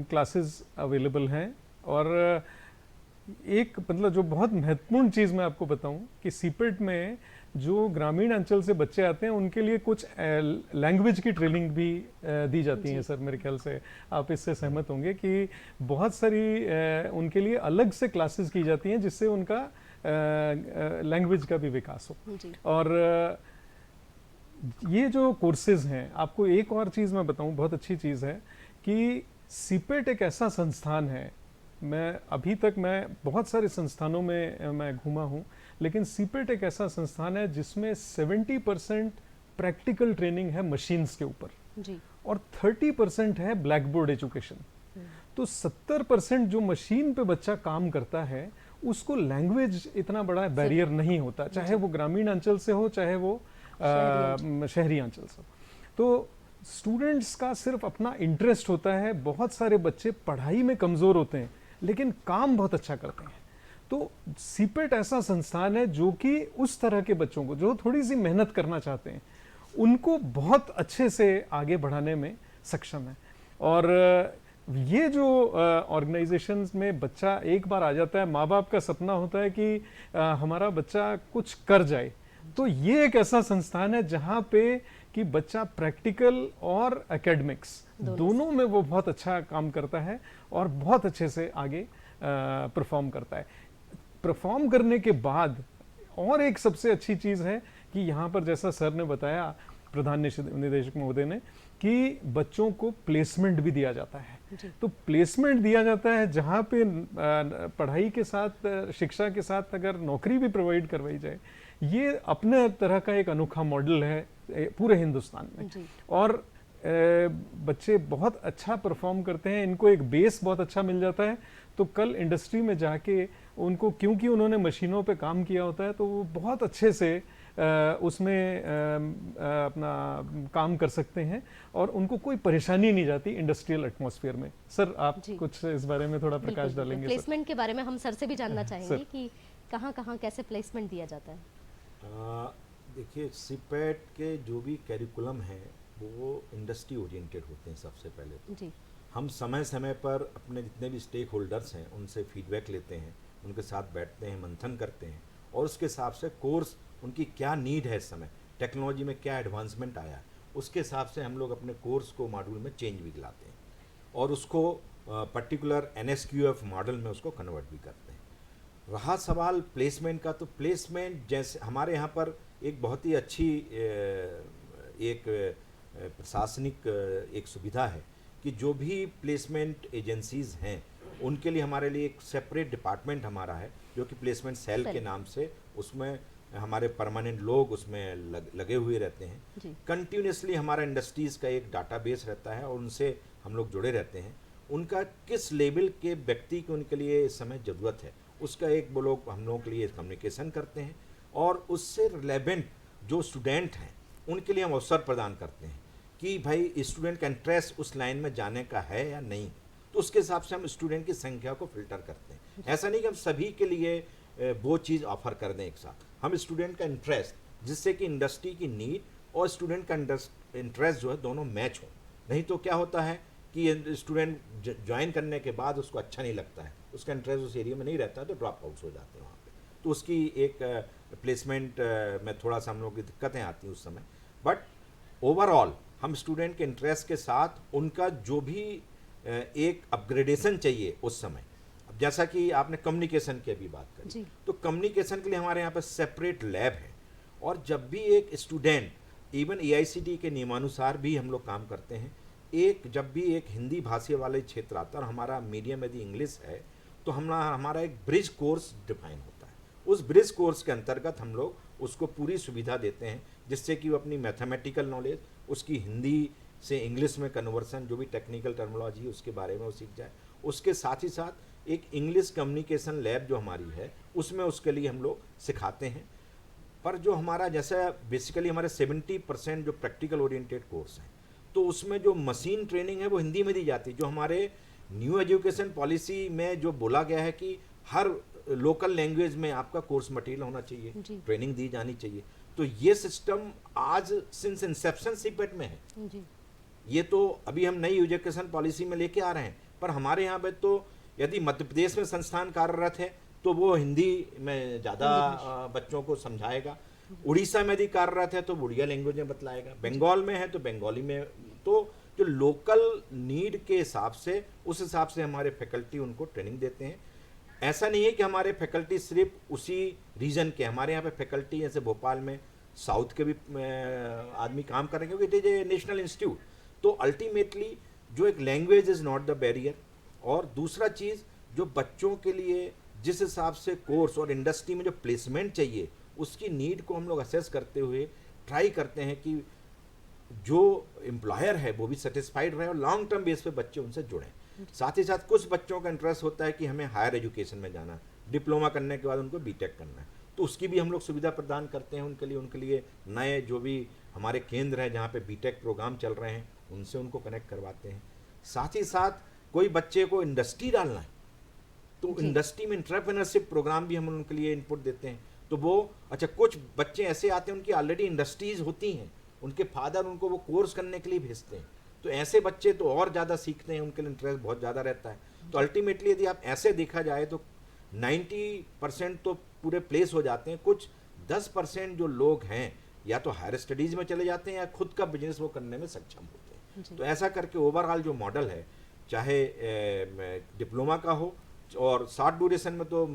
क्लासेस अवेलेबल हैं। और एक मतलब जो बहुत महत्वपूर्ण चीज़ मैं आपको बताऊं कि सीपेट में जो ग्रामीण अंचल से बच्चे आते हैं उनके लिए कुछ लैंग्वेज की ट्रेनिंग भी दी जाती है। सर मेरे ख्याल से आप इससे सहमत होंगे कि बहुत सारी उनके लिए अलग से क्लासेस की जाती हैं जिससे उनका लैंग्वेज का भी विकास हो। और ये जो कोर्सेज हैं, आपको एक और चीज़ मैं बताऊं, बहुत अच्छी चीज़ है कि सीपेट एक ऐसा संस्थान है, अभी तक मैं बहुत सारे संस्थानों में मैं घूमा हूँ, लेकिन सीपेट एक ऐसा संस्थान है जिसमें 70% प्रैक्टिकल ट्रेनिंग है मशीन्स के ऊपर और 30% है ब्लैक बोर्ड एजुकेशन। तो 70% जो मशीन पे बच्चा काम करता है उसको लैंग्वेज इतना बड़ा बैरियर नहीं होता, चाहे वो ग्रामीण अंचल से हो चाहे वो शहरी अंचल से। तो स्टूडेंट्स का सिर्फ अपना इंटरेस्ट होता है। बहुत सारे बच्चे पढ़ाई में कमज़ोर होते हैं लेकिन काम बहुत अच्छा करते हैं। तो सीपेट ऐसा संस्थान है जो कि उस तरह के बच्चों को जो थोड़ी सी मेहनत करना चाहते हैं उनको बहुत अच्छे से आगे बढ़ाने में सक्षम है। और ये जो ऑर्गेनाइजेशंस में बच्चा एक बार आ जाता है, माँ बाप का सपना होता है कि हमारा बच्चा कुछ कर जाए, तो ये एक ऐसा संस्थान है जहाँ पे कि बच्चा प्रैक्टिकल और एकेडमिक्स दोनों में वो बहुत अच्छा काम करता है और बहुत अच्छे से आगे परफॉर्म करता है। परफॉर्म करने के बाद और एक सबसे अच्छी चीज़ है कि यहाँ पर जैसा सर ने बताया, प्रधान निदेशक महोदय ने, कि बच्चों को प्लेसमेंट भी दिया जाता है। तो प्लेसमेंट दिया जाता है जहाँ पे पढ़ाई के साथ, शिक्षा के साथ अगर नौकरी भी प्रोवाइड करवाई जाए। ये अपने तरह का एक अनोखा मॉडल है पूरे हिंदुस्तान में। और बच्चे बहुत अच्छा परफॉर्म करते हैं, इनको एक बेस बहुत अच्छा मिल जाता है। तो कल इंडस्ट्री में जाके उनको, क्योंकि उन्होंने मशीनों पे काम किया होता है, तो वो बहुत अच्छे से उसमें अपना काम कर सकते हैं और उनको कोई परेशानी नहीं जाती इंडस्ट्रियल एटमॉस्फेयर में। सर आप कुछ इस बारे में थोड़ा प्रकाश डालेंगे? प्लेसमेंट के बारे में हम सर से भी जानना चाहेंगे कि कहाँ कैसे प्लेसमेंट दिया जाता है। देखिए, सीपेट के जो भी कैरिकुलम है वो इंडस्ट्री ओरिएंटेड होते हैं। सबसे पहले तो हम समय समय पर अपने जितने भी स्टेक होल्डर्स हैं उनसे फीडबैक लेते हैं, उनके साथ बैठते हैं, मंथन करते हैं और उसके हिसाब से कोर्स उनकी क्या नीड है, इस समय टेक्नोलॉजी में क्या एडवांसमेंट आया है, उसके हिसाब से हम लोग अपने कोर्स को मॉड्यूल में चेंज भी लाते हैं और उसको पर्टिकुलर NSQF मॉडल में उसको कन्वर्ट भी करते हैं। रहा सवाल प्लेसमेंट का, तो प्लेसमेंट जैसे हमारे यहाँ पर एक बहुत ही अच्छी एक प्रशासनिक एक सुविधा है कि जो भी प्लेसमेंट एजेंसीज़ हैं उनके लिए हमारे लिए एक सेपरेट डिपार्टमेंट हमारा है जो कि प्लेसमेंट सेल के नाम से, उसमें हमारे परमानेंट लोग उसमें लगे हुए रहते हैं। कंटिन्यूसली हमारा इंडस्ट्रीज़ का एक डाटाबेस रहता है और उनसे हम लोग जुड़े रहते हैं। उनका किस लेवल के व्यक्ति को उनके लिए इस समय ज़रूरत है उसका एक वो लोग हम लोगों के लिए कम्युनिकेशन करते हैं और उससे रिलेवेंट जो स्टूडेंट हैं उनके लिए हम अवसर प्रदान करते हैं कि भाई स्टूडेंट का इंटरेस्ट उस लाइन में जाने का है या नहीं, तो उसके हिसाब से हम स्टूडेंट की संख्या को फिल्टर करते हैं। ऐसा नहीं कि हम सभी के लिए वो चीज़ ऑफर कर दें एक साथ, हम स्टूडेंट का इंटरेस्ट जिससे कि इंडस्ट्री की नीड और स्टूडेंट का इंटरेस्ट जो है दोनों मैच हो। नहीं तो क्या होता है कि स्टूडेंट ज्वाइन करने के बाद उसको अच्छा नहीं लगता है, उसका इंटरेस्ट उस एरिया में नहीं रहता है, तो ड्रॉप आउट्स हो जाते हैं वहाँ पे, तो उसकी एक प्लेसमेंट में थोड़ा सा हम लोग की दिक्कतें आती हैं उस समय। बट ओवरऑल हम स्टूडेंट के इंटरेस्ट के साथ उनका जो भी एक अपग्रेडेशन चाहिए उस समय, अब जैसा कि आपने कम्युनिकेशन की अभी बात करी, तो कम्युनिकेशन के लिए हमारे यहाँ पर सेपरेट लैब है और जब भी एक स्टूडेंट, इवन AICTE के नियमानुसार भी हम लोग काम करते हैं, जब भी एक हिंदी भाषी वाले क्षेत्र आता है और हमारा मीडियम यदि इंग्लिश है तो हमारा एक ब्रिज कोर्स डिफाइन होता है। उस ब्रिज कोर्स के अंतर्गत हम लोग उसको पूरी सुविधा देते हैं जिससे कि वो अपनी मैथमेटिकल नॉलेज, उसकी हिंदी से इंग्लिश में कन्वर्सन, जो भी टेक्निकल टर्मिनोलॉजी उसके बारे में वो सीख जाए। उसके साथ ही साथ एक इंग्लिश कम्युनिकेशन लैब जो हमारी है उसमें उसके लिए हम लोग सिखाते हैं। पर जो हमारा जैसा बेसिकली हमारे 70% जो प्रैक्टिकल ओरिएंटेड कोर्स हैं, तो उसमें जो मशीन ट्रेनिंग है वो हिंदी में दी जाती है। जो हमारे न्यू एजुकेशन पॉलिसी में जो बोला गया है कि हर लोकल लैंग्वेज में आपका कोर्स मटेरियल होना चाहिए, ट्रेनिंग दी जानी चाहिए, तो ये सिस्टम आज सिंस इंसेप्शन सीपेट में है जी। ये तो अभी हम नई एजुकेशन पॉलिसी में लेके आ रहे हैं, पर हमारे यहाँ पे तो यदि मध्य प्रदेश में संस्थान कार्यरत है तो वो हिंदी में ज़्यादा बच्चों को समझाएगा, उड़ीसा में यदि कार्यरत है तो उड़िया लैंग्वेज में बतलाएगा, बंगाल में है तो बंगाली में। तो जो लोकल नीड के हिसाब से, उस हिसाब से हमारे फैकल्टी उनको ट्रेनिंग देते हैं। ऐसा नहीं है कि हमारे फैकल्टी सिर्फ उसी रीजन के, हमारे यहाँ पे फैकल्टी जैसे भोपाल में साउथ के भी आदमी काम कर रहे हैं क्योंकि it is a national institute. तो अल्टीमेटली जो एक language is not the barrier, और दूसरा चीज़ जो बच्चों के लिए जिस हिसाब से कोर्स और इंडस्ट्री में जो प्लेसमेंट चाहिए उसकी नीड को हम लोग असेस करते हुए ट्राई करते हैं कि जो एम्प्लॉयर है वो भी सेटिस्फाइड रहे और लॉन्ग टर्म बेस पे बच्चे उनसे जुड़ें। साथ ही साथ कुछ बच्चों का इंटरेस्ट होता है कि हमें हायर एजुकेशन में जाना, डिप्लोमा करने के बाद उनको बीटेक करना है, तो उसकी भी हम लोग सुविधा प्रदान करते हैं उनके लिए नए जो भी हमारे केंद्र हैं जहाँ पे बीटेक प्रोग्राम चल रहे हैं उनसे उनको कनेक्ट करवाते हैं। साथ ही साथ कोई बच्चे को इंडस्ट्री डालना है तो इंडस्ट्री में एंटरप्रेन्योरशिप प्रोग्राम भी हम उनके लिए इनपुट देते हैं। तो वो अच्छा, कुछ बच्चे ऐसे आते हैं उनकी ऑलरेडी इंडस्ट्रीज होती हैं, उनके फादर उनको वो कोर्स करने के लिए भेजते हैं, तो ऐसे बच्चे तो और ज़्यादा सीखते हैं, उनके लिए इंटरेस्ट बहुत ज़्यादा रहता है। तो अल्टीमेटली यदि आप ऐसे देखा जाए तो 90% तो पूरे प्लेस हो जाते हैं, कुछ 10% जो लोग हैं या तो हायर स्टडीज़ में चले जाते हैं या खुद का बिजनेस वो करने में सक्षम होते हैं। तो ऐसा करके ओवरऑल जो मॉडल है, चाहे डिप्लोमा का हो और शॉर्ट ड्यूरेशन में तो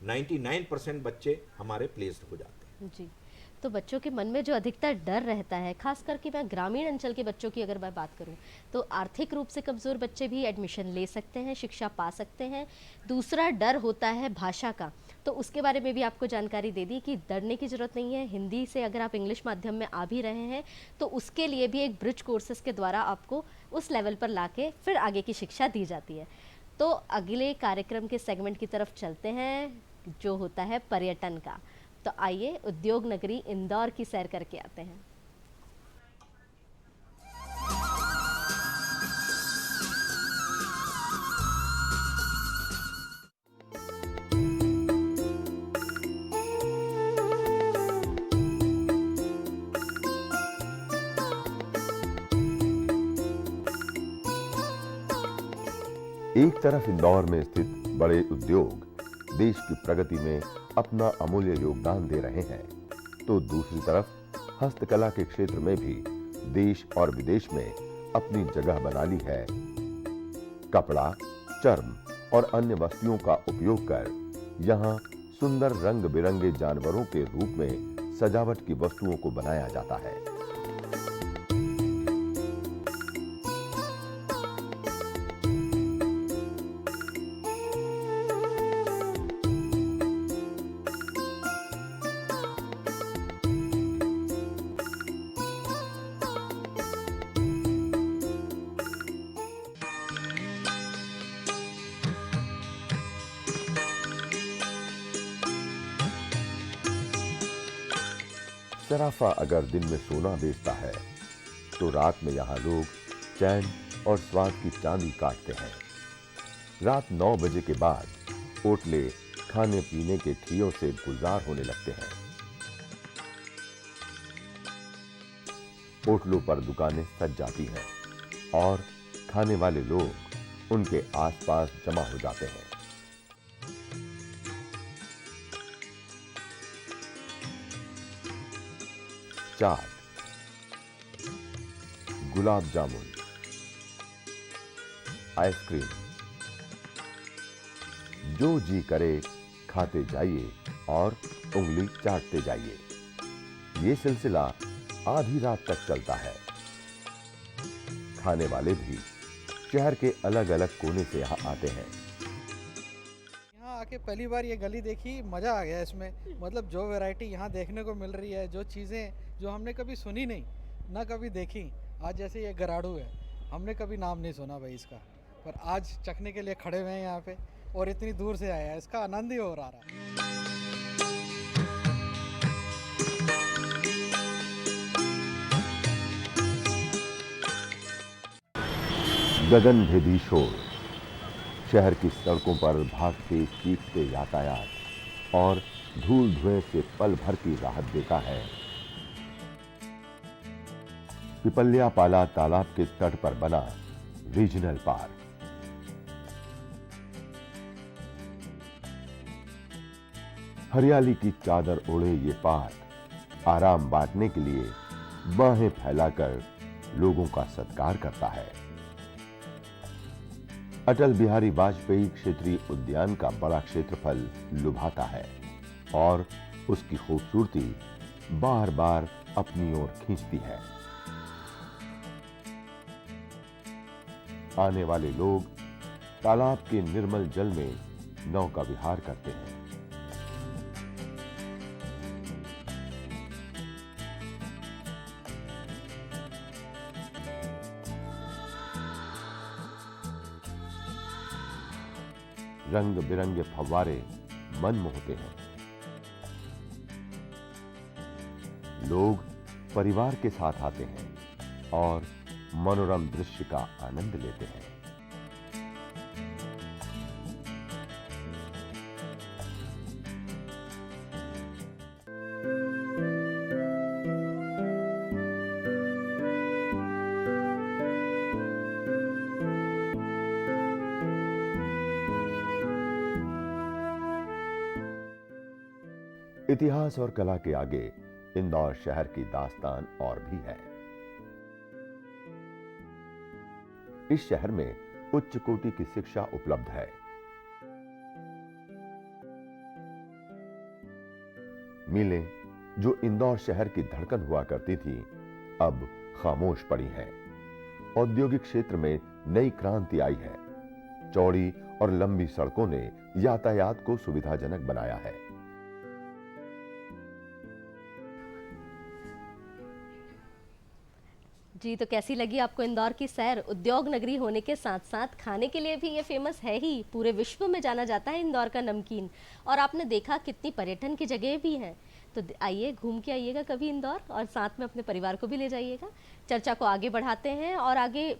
99% बच्चे हमारे प्लेस्ड हो जाते हैं जी। तो बच्चों के मन में जो अधिकतर डर रहता है, खास करके मैं ग्रामीण अंचल के बच्चों की अगर मैं बात करूं, तो आर्थिक रूप से कमज़ोर बच्चे भी एडमिशन ले सकते हैं, शिक्षा पा सकते हैं। दूसरा डर होता है भाषा का, तो उसके बारे में भी आपको जानकारी दे दी कि डरने की ज़रूरत नहीं है। हिंदी से अगर आप इंग्लिश माध्यम में आ भी रहे हैं तो उसके लिए भी एक ब्रिज कोर्सेज के द्वारा आपको उस लेवल पर लाके फिर आगे की शिक्षा दी जाती है। तो अगले कार्यक्रम के सेगमेंट की तरफ चलते हैं जो होता है पर्यटन का। तो आइए उद्योग नगरी इंदौर की सैर करके आते हैं। एक तरफ इंदौर में स्थित बड़े उद्योग देश की प्रगति में अपना अमूल्य योगदान दे रहे हैं, तो दूसरी तरफ हस्तकला के क्षेत्र में भी देश और विदेश में अपनी जगह बना ली है। कपड़ा, चर्म और अन्य वस्तुओं का उपयोग कर यहाँ सुंदर रंग बिरंगे जानवरों के रूप में सजावट की वस्तुओं को बनाया जाता है। सराफा अगर दिन में सोना बेचता है तो रात में यहाँ लोग चैन और स्वाद की चांदी काटते हैं। रात 9 बजे के बाद होटले खाने पीने के ठियों से गुलजार होने लगते हैं। होटलों पर दुकानें सज जाती हैं और खाने वाले लोग उनके आसपास जमा हो जाते हैं। चाट, गुलाब जामुन, आइसक्रीम, जो जी करे खाते जाइए और उंगली चाटते जाइए। ये सिलसिला आधी रात तक चलता है। खाने वाले भी शहर के अलग अलग कोने से यहाँ आते हैं। यहाँ आके पहली बार ये गली देखी, मज़ा आ गया इसमें। मतलब जो वैरायटी यहाँ देखने को मिल रही है, जो चीज़ें जो हमने कभी सुनी नहीं, ना कभी देखी। आज जैसे ये गराड़ू है, हमने कभी नाम नहीं सुना भाई इसका, पर आज चखने के लिए खड़े हुए हैं यहाँ पे और इतनी दूर से आया है, इसका आनंद ही हो रहा है। गगनभेदी शोर, शहर की सड़कों पर भागते चीखते यातायात और धूल धुएं से पल भर की राहत देता है। पिपल्यापाला तालाब के तट पर बना रीजनल पार्क। हरियाली की चादर ओढ़े ये पार्क आराम बांटने के लिए बाहें फैलाकर लोगों का सत्कार करता है। अटल बिहारी वाजपेयी क्षेत्रीय उद्यान का बड़ा क्षेत्रफल लुभाता है और उसकी खूबसूरती बार बार अपनी ओर खींचती है। आने वाले लोग तालाब के निर्मल जल में नौका विहार करते हैं। रंग बिरंगे फव्वारे मन मोहते हैं। लोग परिवार के साथ आते हैं और मनोरम दृश्य का आनंद लेते हैं। इतिहास और कला के आगे इंदौर शहर की दास्तान और भी है। इस शहर में उच्च कोटि की शिक्षा उपलब्ध है। मिलें जो इंदौर शहर की धड़कन हुआ करती थी, अब खामोश पड़ी हैं। औद्योगिक क्षेत्र में नई क्रांति आई है। चौड़ी और लंबी सड़कों ने यातायात को सुविधाजनक बनाया है। जी, तो कैसी लगी आपको इंदौर की सैर? उद्योग नगरी होने के साथ साथ खाने के लिए भी ये फेमस है ही। पूरे विश्व में जाना जाता है इंदौर का नमकीन। और आपने देखा कितनी पर्यटन की जगह भी हैं। तो आइए, घूम के आइएगा कभी इंदौर और साथ में अपने परिवार को भी ले जाइएगा। चर्चा को आगे बढ़ाते हैं और आगे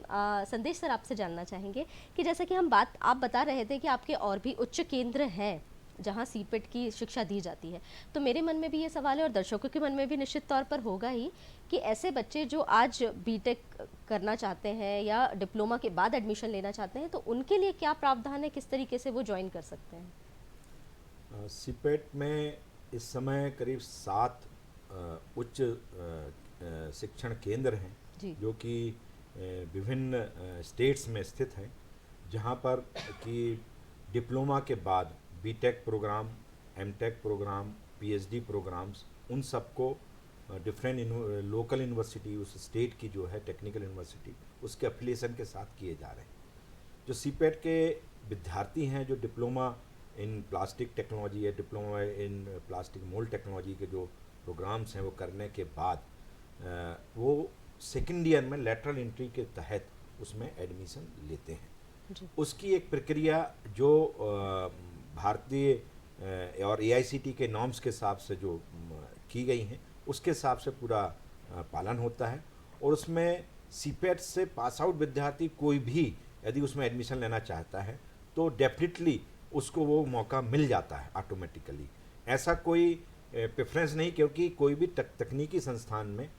संदेश सर आपसे जानना चाहेंगे कि जैसा कि आप बता रहे थे कि आपके और भी उच्च केंद्र हैं जहाँ सीपेट की शिक्षा दी जाती है। तो मेरे मन में भी ये सवाल है और दर्शकों के मन में भी निश्चित तौर पर होगा ही कि ऐसे बच्चे जो आज बीटेक करना चाहते हैं या डिप्लोमा के बाद एडमिशन लेना चाहते हैं, तो उनके लिए क्या प्रावधान है, किस तरीके से वो ज्वाइन कर सकते हैं? सीपेट में इस समय करीब 7 उच्च शिक्षण केंद्र हैं जो कि विभिन्न स्टेट्स में स्थित हैं, जहां पर कि डिप्लोमा के बाद BTech programme, MTech programme, PhD programmes, उन सबको डिफरेंट लोकल यूनिवर्सिटी, उस स्टेट की जो है टेक्निकल यूनिवर्सिटी, उसके एफिलिएशन के साथ किए जा रहे हैं। जो सीपेट के विद्यार्थी हैं जो डिप्लोमा इन प्लास्टिक टेक्नोलॉजी या diploma in plastic mould technology के जो प्रोग्राम्स हैं वो करने के बाद वो सेकेंड ईयर में लेटरल एंट्री के तहत उसमें एडमिशन लेते हैं। उसकी एक प्रक्रिया जो भारतीय और एआईसीटी के नॉर्म्स के हिसाब से जो की गई हैं, उसके हिसाब से पूरा पालन होता है। और उसमें सीपेट से पास आउट विद्यार्थी कोई भी यदि उसमें एडमिशन लेना चाहता है तो डेफिनेटली उसको वो मौका मिल जाता है ऑटोमेटिकली। ऐसा कोई प्रेफरेंस नहीं, क्योंकि कोई भी तकनीकी संस्थान में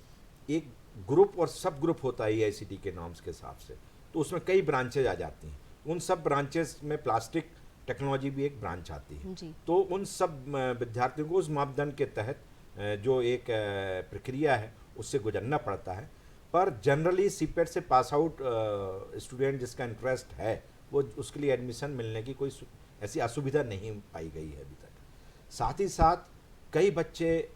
एक ग्रुप और सब ग्रुप होता है AICTE के नॉर्म्स के हिसाब से, तो उसमें कई ब्रांचेज आ जाती हैं। उन सब ब्रांचेस में प्लास्टिक टेक्नोलॉजी भी एक ब्रांच आती है। जी। तो उन सब विद्यार्थियों को उस मापदंड के तहत जो एक प्रक्रिया है उससे गुजरना पड़ता है। पर जनरली सीपेट से पास आउट स्टूडेंट जिसका इंटरेस्ट है वो उसके लिए एडमिशन मिलने की कोई ऐसी असुविधा नहीं पाई गई है अभी तक। साथ ही साथ कई बच्चे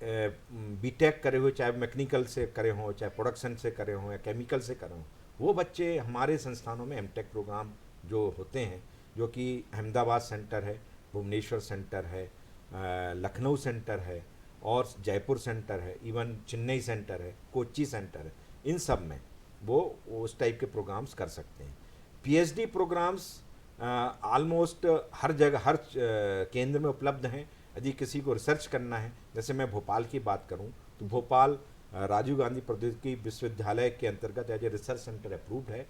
बीटेक करे हुए, चाहे मैकेनिकल से करे हों, चाहे प्रोडक्शन से करे हों या केमिकल से करे हों, वो बच्चे हमारे संस्थानों में एमटेक प्रोग्राम जो होते हैं, जो कि अहमदाबाद सेंटर है, भुवनेश्वर सेंटर है, लखनऊ सेंटर है और जयपुर सेंटर है, इवन चेन्नई सेंटर है, कोच्चि सेंटर है, इन सब में वो उस टाइप के प्रोग्राम्स कर सकते हैं। PhD प्रोग्राम्स ऑलमोस्ट हर जगह, हर केंद्र में उपलब्ध हैं। यदि किसी को रिसर्च करना है, जैसे मैं भोपाल की बात करूं तो भोपाल राजीव गांधी प्रौद्योगिकी विश्वविद्यालय के अंतर्गत as a research centre approved है।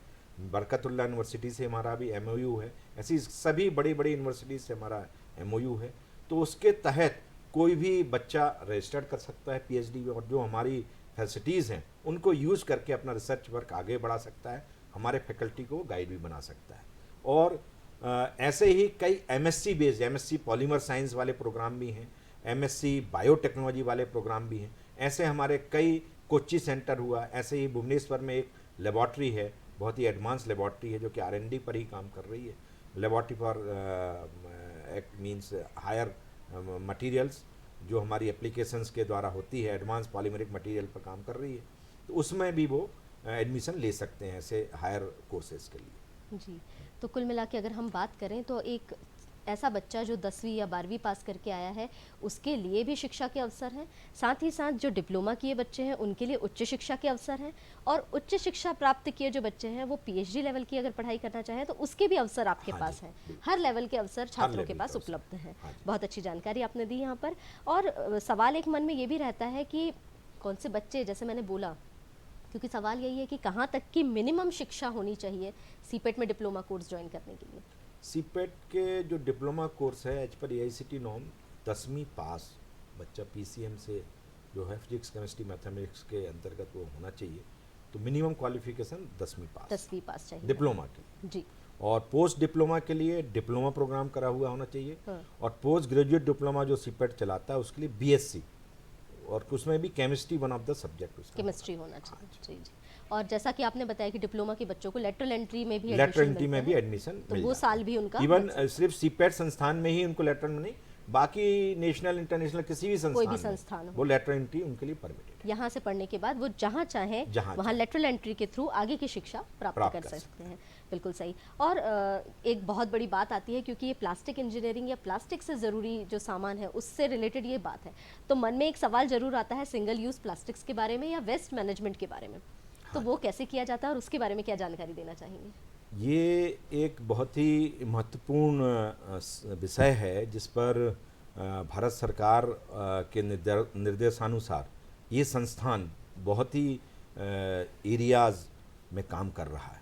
बरकतुल्लाह यूनिवर्सिटी से हमारा भी MOU है। ऐसी सभी बड़ी बड़ी यूनिवर्सिटी से हमारा MOU है। तो उसके तहत कोई भी बच्चा रजिस्टर्ड कर सकता है PhD में, और जो हमारी फैसिलिटीज़ हैं उनको यूज़ करके अपना रिसर्च वर्क आगे बढ़ा सकता है, हमारे फैकल्टी को गाइड भी बना सकता है। और ऐसे ही कई MSc based, MSc polymer science वाले प्रोग्राम भी हैं, MSc बायोटेक्नोलॉजी वाले प्रोग्राम भी हैं। ऐसे हमारे कई कोच्चि सेंटर हुआ, ऐसे ही भुवनेश्वर में एक लेबॉर्ट्री है, बहुत ही एडवांस लेबॉर्ट्री है जो कि R&D पर ही काम कर रही है। Laboratory for means higher materials, जो हमारी एप्लीकेशंस के द्वारा होती है, एडवांस पॉलीमरिक मटेरियल पर काम कर रही है। तो उसमें भी वो एडमिशन ले सकते हैं ऐसे हायर कोर्सेज के लिए। जी, तो कुल मिला के अगर हम बात करें तो एक ऐसा बच्चा जो 10वीं या 12वीं पास करके आया है उसके लिए भी शिक्षा के अवसर हैं, साथ ही साथ जो डिप्लोमा किए बच्चे हैं उनके लिए उच्च शिक्षा के अवसर हैं, और उच्च शिक्षा प्राप्त किए जो बच्चे हैं वो PhD लेवल की अगर पढ़ाई करना चाहें तो उसके भी अवसर आपके पास हैं। हर लेवल के अवसर छात्रों के पास उपलब्ध हैं। बहुत अच्छी जानकारी आपने दी यहाँ पर। और सवाल एक मन में ये भी रहता है कि कौन से बच्चे, जैसे मैंने बोला, क्योंकि सवाल यही है कि कहाँ तक की मिनिमम शिक्षा होनी चाहिए सीपेट में डिप्लोमा कोर्स ज्वाइन करने के लिए। सीपेट के जो डिप्लोमा कोर्स है एज पर AICTE नॉर्म 10वीं पास बच्चा PCM से जो है फिजिक्स केमिस्ट्री मैथमेटिक्स के अंतर्गत वो होना चाहिए। तो मिनिमम क्वालिफिकेशन 10वीं पास चाहिए डिप्लोमा के लिए। जी। और पोस्ट डिप्लोमा के लिए डिप्लोमा प्रोग्राम करा हुआ होना चाहिए। हाँ। और पोस्ट ग्रेजुएट डिप्लोमा जो सीपेट चलाता है उसके लिए BSc, और उसमें भी chemistry one of the subject उसका केमिस्ट्री होना चाहिए। जी जी। और जैसा कि आपने बताया कि डिप्लोमा के बच्चों को लेटरल एंट्री में भी एडमिशन तो वो साल भी उनका इवन सिर्फ सीपेट संस्थान में ही उनको लेटरल में नहीं, बाकी नेशनल इंटरनेशनल किसी भी कोई भी संस्थान संस्थान में हो, वो लेटरल एंट्री उनके लिए परमिटेड है। यहाँ से पढ़ने के बाद वो जहाँ चाहे वहाँ लेटरल एंट्री के थ्रू आगे की शिक्षा प्राप्त कर सकते हैं। बिल्कुल सही। और एक बहुत बड़ी बात आती है, क्योंकि ये प्लास्टिक इंजीनियरिंग या प्लास्टिक से ज़रूरी जो सामान है उससे रिलेटेड ये बात है, तो मन में एक सवाल जरूर आता है सिंगल यूज़ प्लास्टिक्स के बारे में या वेस्ट मैनेजमेंट के बारे में। तो वो कैसे किया जाता है और उसके बारे में क्या जानकारी देना चाहेंगे? ये एक बहुत ही महत्वपूर्ण विषय है जिस पर भारत सरकार के निर्देशानुसार ये संस्थान बहुत ही एरियाज़ में काम कर रहा है।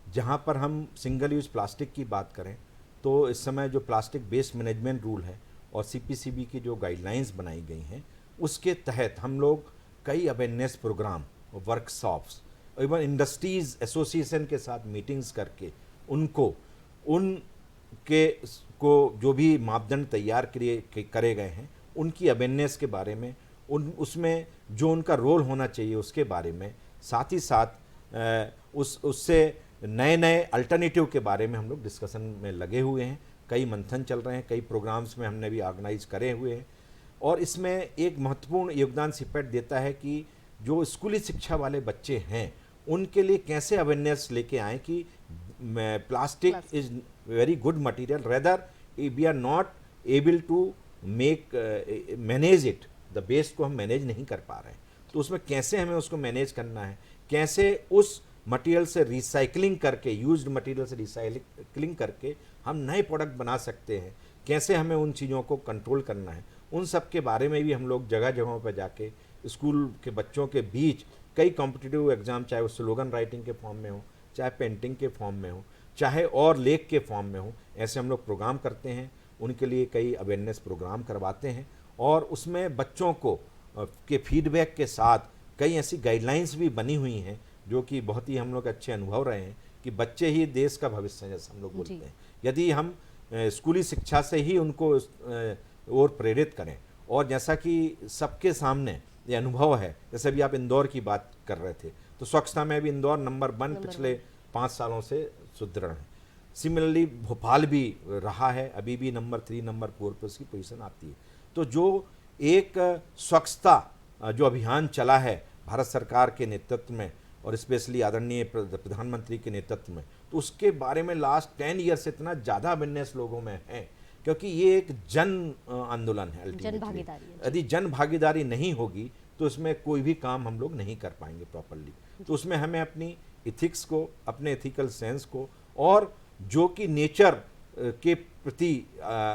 जहाँ पर हम सिंगल यूज प्लास्टिक की बात करें तो इस समय जो प्लास्टिक वेस्ट मैनेजमेंट रूल है और CPCB की जो गाइडलाइंस बनाई गई हैं उसके तहत हम लोग कई awareness programme, workshops, even industries association के साथ मीटिंग्स करके उनके को जो भी मापदंड तैयार करे गए हैं उनकी अवेयरनेस के बारे में, उसमें जो उनका रोल होना चाहिए उसके बारे में, साथ ही साथ उससे नए नए अल्टरनेटिव के बारे में हम लोग डिस्कशन में लगे हुए हैं। कई मंथन चल रहे हैं, कई प्रोग्राम्स में हमने भी ऑर्गेनाइज करे हुए हैं। और इसमें एक महत्वपूर्ण योगदान सीपेट देता है कि जो स्कूली शिक्षा वाले बच्चे हैं उनके लिए कैसे अवेयरनेस लेके आएँ कि plastic is very good material, rather we are not able to manage it, the waste को हम मैनेज नहीं कर पा रहे हैं, तो उसमें कैसे हमें उसको मैनेज करना है, कैसे उस मटेरियल से रिसाइकलिंग करके, यूज्ड मटेरियल से रिसाइकलिंग करके हम नए प्रोडक्ट बना सकते हैं, कैसे हमें उन चीज़ों को कंट्रोल करना है, उन सब के बारे में भी हम लोग जगह जगहों पर जाके स्कूल के बच्चों के बीच कई कॉम्पिटिटिव एग्ज़ाम, चाहे वो स्लोगन राइटिंग के फॉर्म में हो, चाहे पेंटिंग के फॉर्म में हो, चाहे और लेख के फॉर्म में हो, ऐसे हम लोग प्रोग्राम करते हैं। उनके लिए कई अवेयरनेस प्रोग्राम करवाते हैं और उसमें बच्चों को के फीडबैक के साथ कई ऐसी गाइडलाइंस भी बनी हुई हैं जो कि बहुत ही हम लोग अच्छे अनुभव रहे हैं कि बच्चे ही देश का भविष्य है, जैसे हम लोग बोलते हैं। यदि हम स्कूली शिक्षा से ही उनको और प्रेरित करें, और जैसा कि सबके सामने ये अनुभव है, जैसे अभी आप इंदौर की बात कर रहे थे, तो स्वच्छता में भी इंदौर नंबर 1 पिछले 5 सालों से सुदृढ़ है। सिमिलरली भोपाल भी रहा है, अभी भी नंबर 3 नंबर 4 पर उसकी पोजीशन आती है। तो जो एक स्वच्छता जो अभियान चला है भारत सरकार के नेतृत्व में और स्पेशली आदरणीय प्रधानमंत्री के नेतृत्व में, तो उसके बारे में लास्ट 10 ईयर से इतना ज़्यादा अवेयरनेस लोगों में है, क्योंकि ये एक जन आंदोलन है। जन भागीदारी है। यदि जन भागीदारी नहीं होगी तो इसमें कोई भी काम हम लोग नहीं कर पाएंगे प्रॉपरली। तो उसमें हमें अपनी इथिक्स को, अपने एथिकल सेंस को, और जो कि नेचर के प्रति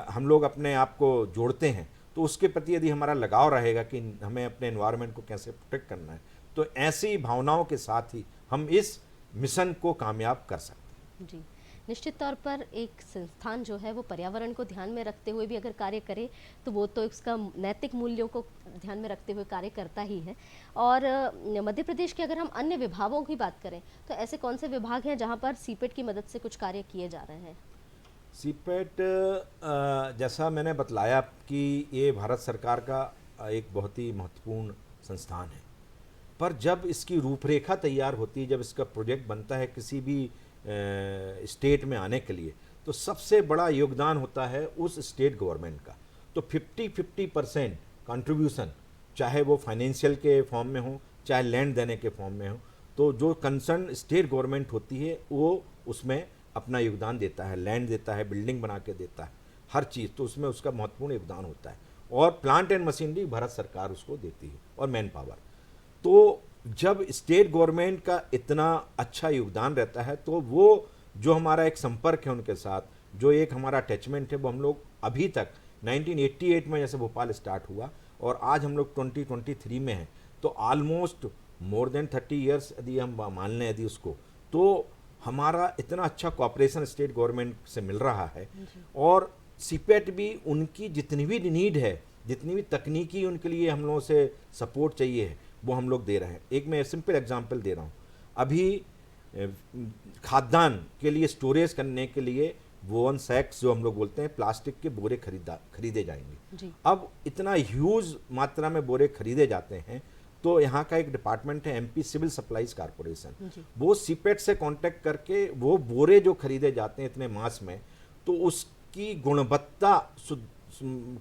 हम लोग अपने आप को जोड़ते हैं, तो उसके प्रति यदि हमारा लगाव रहेगा कि हमें अपने एनवायरनमेंट को कैसे प्रोटेक्ट करना है, तो ऐसी भावनाओं के साथ ही हम इस मिशन को कामयाब कर सकते हैं। जी, निश्चित तौर पर एक संस्थान जो है वो पर्यावरण को ध्यान में रखते हुए भी अगर कार्य करे तो वो तो इसका नैतिक मूल्यों को ध्यान में रखते हुए कार्य करता ही है। और मध्य प्रदेश के अगर हम अन्य विभागों की बात करें तो ऐसे कौन से विभाग हैं जहां पर सीपेट की मदद से कुछ कार्य किए जा रहे हैं? सीपेट जैसा मैंने बतलाया कि ये भारत सरकार का एक बहुत ही महत्वपूर्ण संस्थान है, पर जब इसकी रूपरेखा तैयार होती है, जब इसका प्रोजेक्ट बनता है किसी भी स्टेट में आने के लिए, तो सबसे बड़ा योगदान होता है उस स्टेट गवर्नमेंट का। तो 50-50% कंट्रीब्यूशन, चाहे वो फाइनेंशियल के फॉर्म में हो, चाहे लैंड देने के फॉर्म में हो, तो जो कंसर्न स्टेट गवर्नमेंट होती है वो उसमें अपना योगदान देता है, लैंड देता है, बिल्डिंग बना के देता है, हर चीज़, तो उसमें उसका महत्वपूर्ण योगदान होता है। और प्लांट एंड मशीनरी भारत सरकार उसको देती है, और मैन पावर। तो जब स्टेट गवर्नमेंट का इतना अच्छा योगदान रहता है, तो वो जो हमारा एक संपर्क है उनके साथ, जो एक हमारा अटैचमेंट है, वो हम लोग अभी तक 1988 में जैसे भोपाल स्टार्ट हुआ और आज हम लोग 2023 में हैं, तो ऑलमोस्ट मोर देन 30 ईयर्स यदि हम मान लें यदि उसको, तो हमारा इतना अच्छा कोऑपरेशन स्टेट गवर्नमेंट से मिल रहा है। और सीपेट भी उनकी जितनी भी नीड है, जितनी भी तकनीकी उनके लिए हम लोगों से सपोर्ट चाहिए है, वो हम लोग दे रहे हैं। एक मैं सिंपल एग्जांपल दे रहा हूँ, अभी खाद्यान्न के लिए स्टोरेज करने के लिए वोवन सैक्स जो हम लोग बोलते हैं, प्लास्टिक के बोरे खरीदे जाएंगे। अब इतना ह्यूज मात्रा में बोरे खरीदे जाते हैं, तो यहाँ का एक डिपार्टमेंट है एमपी सिविल सप्लाईज कारपोरेशन, वो सीपेट से कांटेक्ट करके वो बोरे जो खरीदे जाते हैं इतने मास में, तो उसकी गुणवत्ता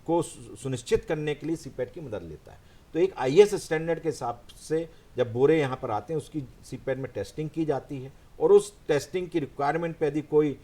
को सुनिश्चित करने के लिए सीपेट की मदद लेता है। तो एक आईएस स्टैंडर्ड के हिसाब से जब बोरे यहाँ पर आते हैं उसकी सीपेट में टेस्टिंग की जाती है, और उस टेस्टिंग की रिक्वायरमेंट पे यदि कोई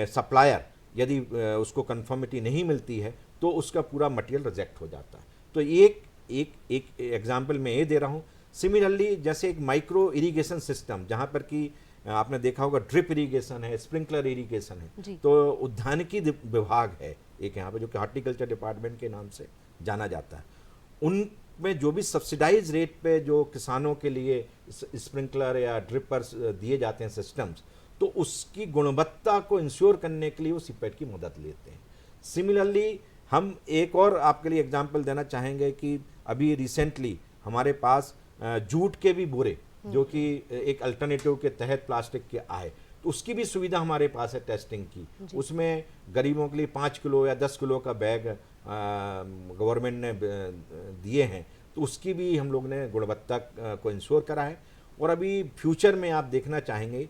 सप्लायर यदि उसको कंफर्मिटी नहीं मिलती है तो उसका पूरा मटेरियल रिजेक्ट हो जाता है। तो एक एग्जाम्पल मैं ये दे रहा हूँ। सिमिलरली जैसे एक माइक्रो इरिगेशन सिस्टम, जहाँ पर कि आपने देखा होगा ड्रिप इरिगेशन है, स्प्रिंकलर इरिगेशन है, तो उद्यानिकी विभाग है एक यहाँ पर जो कि हॉर्टिकल्चर डिपार्टमेंट के नाम से जाना जाता है। उनमें जो भी सब्सिडाइज रेट पे जो किसानों के लिए स्प्रिंकलर या ड्रिपर्स दिए जाते हैं सिस्टम्स, तो उसकी गुणवत्ता को इंश्योर करने के लिए वो सीपेट की मदद लेते हैं। सिमिलरली हम एक और आपके लिए एग्जांपल देना चाहेंगे कि अभी रिसेंटली हमारे पास जूट के भी बोरे जो कि एक अल्टरनेटिव के तहत प्लास्टिक के आए, तो उसकी भी सुविधा हमारे पास है टेस्टिंग की। उसमें गरीबों के लिए 5 किलो या 10 किलो का बैग गवर्नमेंट ने दिए हैं, तो उसकी भी हम लोग ने गुणवत्ता को इंश्योर करा है। और अभी फ्यूचर में आप देखना चाहेंगे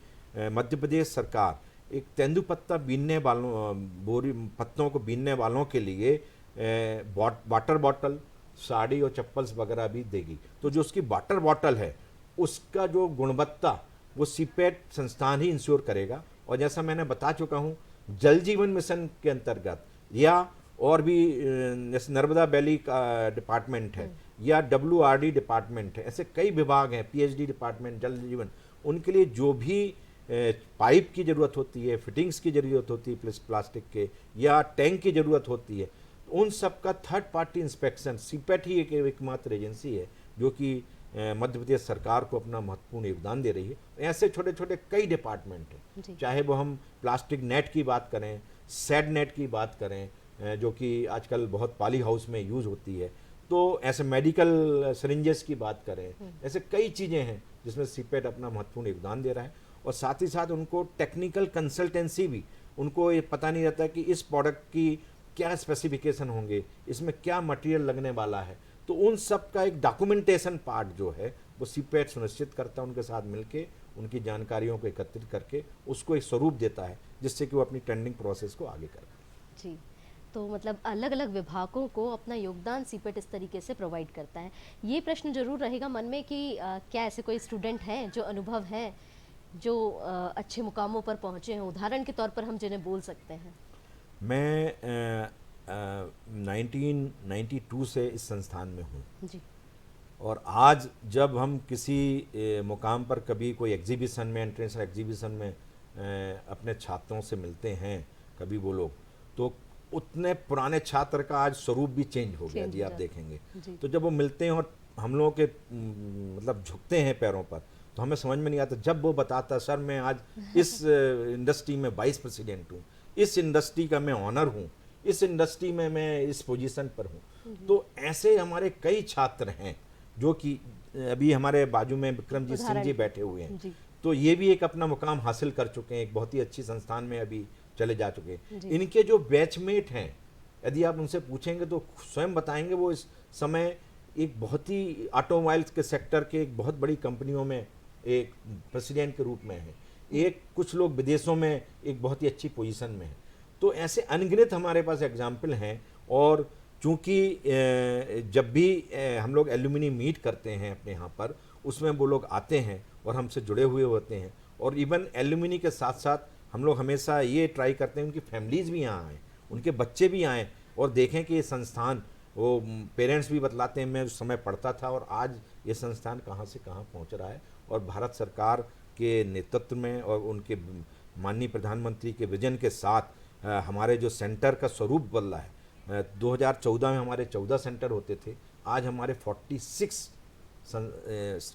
मध्य प्रदेश सरकार एक तेंदुपत्ता बीनने वालों, बोरी पत्तों को बीनने वालों के लिए वाटर बॉटल, साड़ी और चप्पल्स वगैरह भी देगी। तो जो उसकी वाटर बॉटल है उसका जो गुणवत्ता वो सीपेट संस्थान ही इंश्योर करेगा। और जैसा मैंने बता चुका हूँ, जल जीवन मिशन के अंतर्गत या और भी जैसे नर्मदा वैली का डिपार्टमेंट है या WRD डिपार्टमेंट है, ऐसे कई विभाग हैं, PhD डिपार्टमेंट, जल जीवन, उनके लिए जो भी पाइप की ज़रूरत होती है, फिटिंग्स की ज़रूरत होती है प्लास्टिक के, या टैंक की ज़रूरत होती है, उन सब का थर्ड पार्टी इंस्पेक्शन सीपेट ही एक एकमात्र एजेंसी है जो कि मध्य प्रदेश सरकार को अपना महत्वपूर्ण योगदान दे रही है। ऐसे छोटे छोटे कई डिपार्टमेंट जी। हैं, चाहे वो हम प्लास्टिक नेट की बात करें, सैड नेट की बात करें, जो कि आजकल बहुत पॉली हाउस में यूज़ होती है, तो ऐसे मेडिकल सिरिंजेस की बात करें, ऐसे कई चीज़ें हैं जिसमें सीपेट अपना महत्वपूर्ण योगदान दे रहा है। और साथ ही साथ उनको टेक्निकल कंसल्टेंसी भी, उनको ये पता नहीं रहता कि इस प्रोडक्ट की क्या स्पेसिफिकेशन होंगे, इसमें क्या मटेरियल लगने वाला है, तो उन सब का एक डॉक्यूमेंटेशन पार्ट जो है वो सीपेट सुनिश्चित करता है, उनके साथ मिलके उनकी जानकारियों को एकत्रित करके उसको एक स्वरूप देता है, जिससे कि वो अपनी टेंडरिंग प्रोसेस को आगे कर पाए। जी, तो मतलब अलग अलग विभागों को अपना योगदान सीपेट इस तरीके से प्रोवाइड करता है। ये प्रश्न जरूर रहेगा मन में कि क्या ऐसे कोई स्टूडेंट हैं जो अनुभव है, जो अच्छे मुकामों पर पहुंचे हैं, उदाहरण के तौर पर हम जिन्हें बोल सकते हैं? मैं 1992 से इस संस्थान में हूँ, जी। और आज जब हम किसी मुकाम पर कभी कोई एग्जीबिशन में, इंटरनेशनल एग्जीबिशन में अपने छात्रों से मिलते हैं कभी वो लोग, तो उतने पुराने छात्र का आज स्वरूप भी चेंज हो गया जी, आप देखेंगे। तो जब वो मिलते हैं और हम लोगों के मतलब झुकते हैं पैरों पर, तो हमें समझ में नहीं आता। जब वो बताता सर मैं आज इस इंडस्ट्री में वाइस प्रेसिडेंट हूँ, इस इंडस्ट्री का मैं ऑनर हूँ, इस इंडस्ट्री में मैं इस पोजीशन पर हूँ, तो ऐसे हमारे कई छात्र हैं जो कि अभी हमारे बाजू में विक्रमजीत सिंह जी बैठे हुए हैं, तो ये भी एक अपना मुकाम हासिल कर चुके हैं, एक बहुत ही अच्छी संस्थान में अभी चले जा चुके हैं। इनके जो बैचमेट हैं, यदि आप उनसे पूछेंगे तो स्वयं बताएंगे वो इस समय एक बहुत ही ऑटोमोबाइल्स के सेक्टर के एक बहुत बड़ी कंपनियों में एक प्रेसिडेंट के रूप में है, एक कुछ लोग विदेशों में एक बहुत ही अच्छी पोजीशन में है। तो ऐसे अनगिनत हमारे पास एग्जाम्पल हैं। और चूँकि जब भी हम लोग एल्यूमिनी मीट करते हैं अपने यहाँ पर, उसमें वो लोग आते हैं और हमसे जुड़े हुए होते हैं। और इवन एल्यूमिनी के साथ साथ हम लोग हमेशा ये ट्राई करते हैं उनकी फैमिलीज़ भी यहाँ आएँ, उनके बच्चे भी आएँ और देखें कि ये संस्थान, वो पेरेंट्स भी बतलाते हैं मैं उस समय पढ़ता था और आज ये संस्थान कहाँ से कहाँ पहुँच रहा है। और भारत सरकार के नेतृत्व में और उनके माननीय प्रधानमंत्री के विजन के साथ हमारे जो सेंटर का स्वरूप बदला है। 2014 में हमारे 14 सेंटर होते थे, आज हमारे 46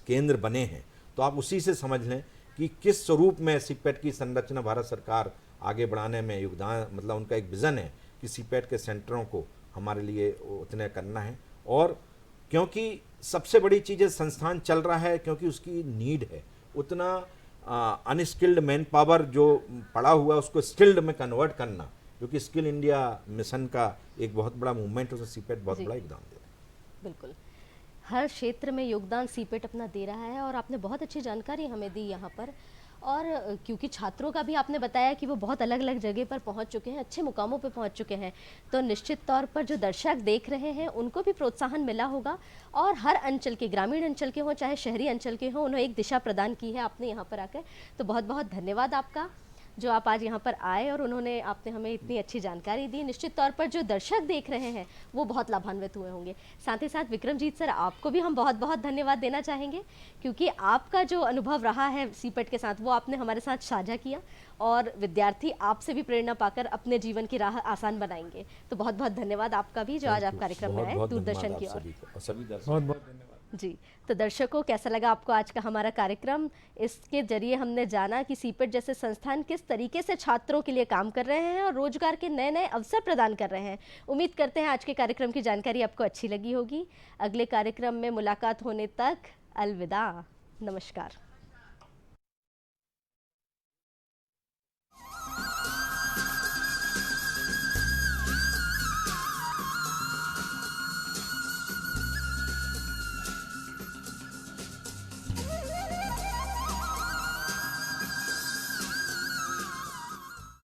केंद्र बने हैं। तो आप उसी से समझ लें कि किस स्वरूप में सीपेट की संरचना भारत सरकार आगे बढ़ाने में योगदान, मतलब उनका एक विज़न है कि सीपेट के सेंटरों को हमारे लिए उतने करना है। और क्योंकि सबसे बड़ी चीज़ है संस्थान चल रहा है क्योंकि उसकी नीड है, उतना अनस्किल्ड मैन पावर जो पड़ा हुआ है उसको स्किल्ड में कन्वर्ट करना, क्योंकि स्किल इंडिया मिशन का एक बहुत बड़ा मूवमेंट, उसमें सीपेट बहुत बड़ा योगदान दे रहा है। बिल्कुल, हर क्षेत्र में योगदान सीपेट अपना दे रहा है और आपने बहुत अच्छी जानकारी हमें दी यहाँ पर। और क्योंकि छात्रों का भी आपने बताया कि वो बहुत अलग अलग जगह पर पहुँच चुके हैं, अच्छे मुकामों पर पहुँच चुके हैं, तो निश्चित तौर पर जो दर्शक देख रहे हैं उनको भी प्रोत्साहन मिला होगा। और हर अंचल के, ग्रामीण अंचल के हों चाहे शहरी अंचल के हों, उन्हें एक दिशा प्रदान की है आपने यहाँ पर आकर। तो बहुत बहुत धन्यवाद आपका जो आप आज यहाँ पर आए और आपने हमें इतनी अच्छी जानकारी दी। निश्चित तौर पर जो दर्शक देख रहे हैं वो बहुत लाभान्वित हुए होंगे। साथ ही साथ विक्रमजीत सर, आपको भी हम बहुत बहुत धन्यवाद देना चाहेंगे क्योंकि आपका जो अनुभव रहा है सीपेट के साथ वो आपने हमारे साथ साझा किया और विद्यार्थी आपसे भी प्रेरणा पाकर अपने जीवन की राह आसान बनाएंगे। तो बहुत बहुत धन्यवाद आपका भी जो आज आप कार्यक्रम में आए दूरदर्शन की ओर। बहुत बहुत धन्यवाद जी। तो दर्शकों, कैसा लगा आपको आज का हमारा कार्यक्रम? इसके जरिए हमने जाना कि सीपेट जैसे संस्थान किस तरीके से छात्रों के लिए काम कर रहे हैं और रोजगार के नए नए अवसर प्रदान कर रहे हैं। उम्मीद करते हैं आज के कार्यक्रम की जानकारी आपको अच्छी लगी होगी। अगले कार्यक्रम में मुलाकात होने तक अलविदा, नमस्कार।